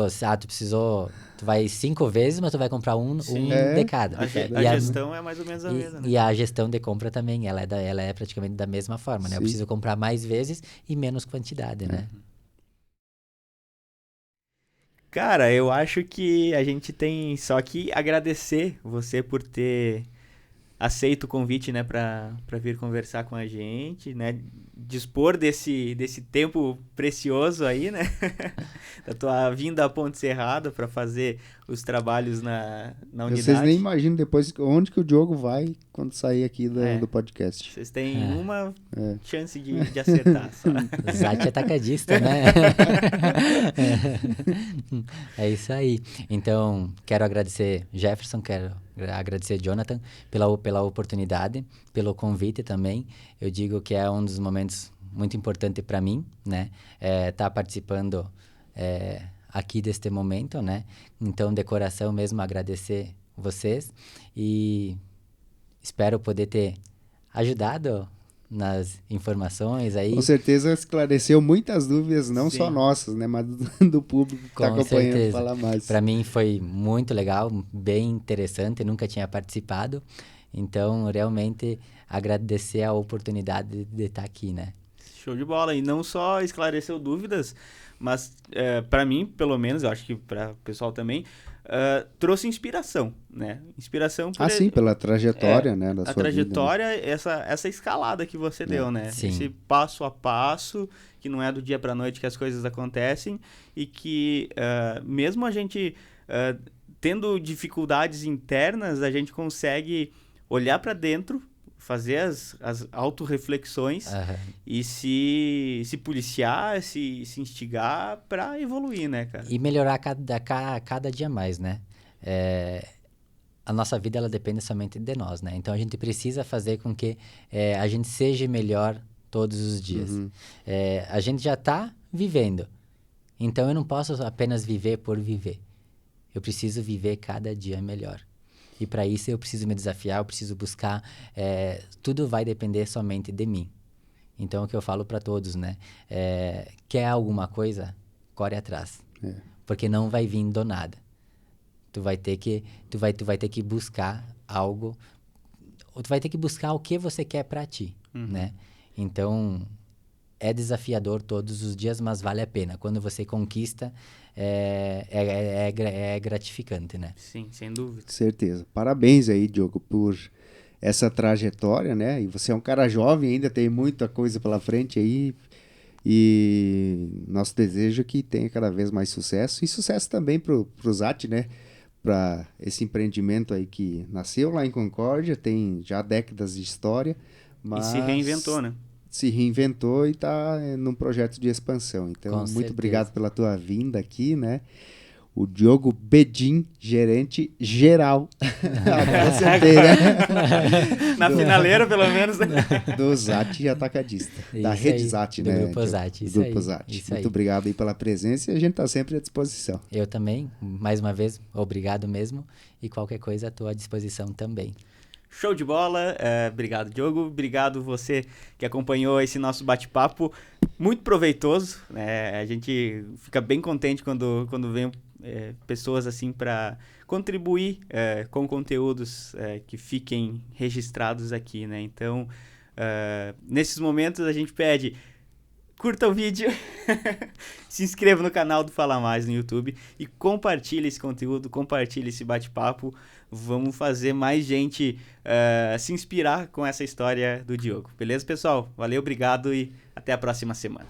tu vai 5 vezes, mas tu vai comprar um de cada. A gestão é mais ou menos a mesma, né? E a gestão de compra também, ela é praticamente da mesma forma, né? Eu preciso comprar mais vezes e menos quantidade, né? Cara, eu acho que a gente tem só que agradecer você por ter aceito o convite, né, pra vir conversar com a gente, né, dispor desse tempo precioso aí, né, da tua vinda à Ponte Serrada para fazer os trabalhos na unidade. Vocês nem imaginam depois onde que o Diogo vai quando sair aqui do podcast. Vocês têm uma chance de acertar só. Zate atacadista, né? É isso aí. Então, quero agradecer Jefferson, quero agradecer Jonathan pela oportunidade, pelo convite também. Eu digo que é um dos momentos muito importantes para mim, né? Tá participando aqui deste momento, né? Então, de coração mesmo, agradecer vocês e espero poder ter ajudado nas informações aí. Com certeza esclareceu muitas dúvidas, não só nossas, né, mas do público que está acompanhando Fala Mais. Para mim foi muito legal, bem interessante, nunca tinha participado. Então, realmente agradecer a oportunidade de estar aqui, né? Show de bola. E não só esclareceu dúvidas, mas para mim, pelo menos, eu acho que para o pessoal também, trouxe inspiração, né? Inspiração sim, pela trajetória, né, da a sua trajetória, vida, né? essa escalada que você deu, né? Sim. Esse passo a passo, que não é do dia para noite que as coisas acontecem e que mesmo a gente tendo dificuldades internas, a gente consegue olhar para dentro, fazer as autorreflexões e se policiar, se instigar para evoluir, né, cara? E melhorar cada dia mais, né? A nossa vida, ela depende somente de nós, né? Então, a gente precisa fazer com que a gente seja melhor todos os dias. A gente já está vivendo. Então, eu não posso apenas viver por viver. Eu preciso viver cada dia melhor. E para isso, eu preciso me desafiar, eu preciso buscar. Tudo vai depender somente de mim. Então, o que eu falo para todos, né? Quer alguma coisa? Corre atrás. Porque não vai vir do nada. Tu vai ter que buscar algo. Ou tu vai ter que buscar o que você quer para ti, né? Então, é desafiador todos os dias, mas vale a pena. Quando você conquista, é gratificante, né? Sim, sem dúvida. Certeza. Parabéns aí, Diogo, por essa trajetória, né? E você é um cara jovem, ainda tem muita coisa pela frente aí. E nosso desejo é que tenha cada vez mais sucesso. E sucesso também pro Zatti, né? Para esse empreendimento aí que nasceu lá em Concórdia, tem já décadas de história. Mas e se reinventou, né? Se reinventou e está num projeto de expansão. Então, muito obrigado pela tua vinda aqui, né? O Diogo Bedin, gerente geral. Agora acertei, né? Na finaleira, pelo menos. Do Zatti Atacadista. Da Rede Zatti, né? Do Grupo Zatti. Do Grupo Zatti. Muito obrigado aí pela presença e a gente está sempre à disposição. Eu também, mais uma vez, obrigado mesmo. E qualquer coisa, estou à disposição também. Show de bola, obrigado Diogo, obrigado você que acompanhou esse nosso bate-papo, muito proveitoso, né? A gente fica bem contente quando vem pessoas assim para contribuir com conteúdos que fiquem registrados aqui, né? Então, nesses momentos a gente pede, curta o vídeo, se inscreva no canal do Fala Mais no YouTube e compartilhe esse conteúdo, compartilhe esse bate-papo. Vamos fazer mais gente se inspirar com essa história do Diogo. Beleza, pessoal? Valeu, obrigado e até a próxima semana.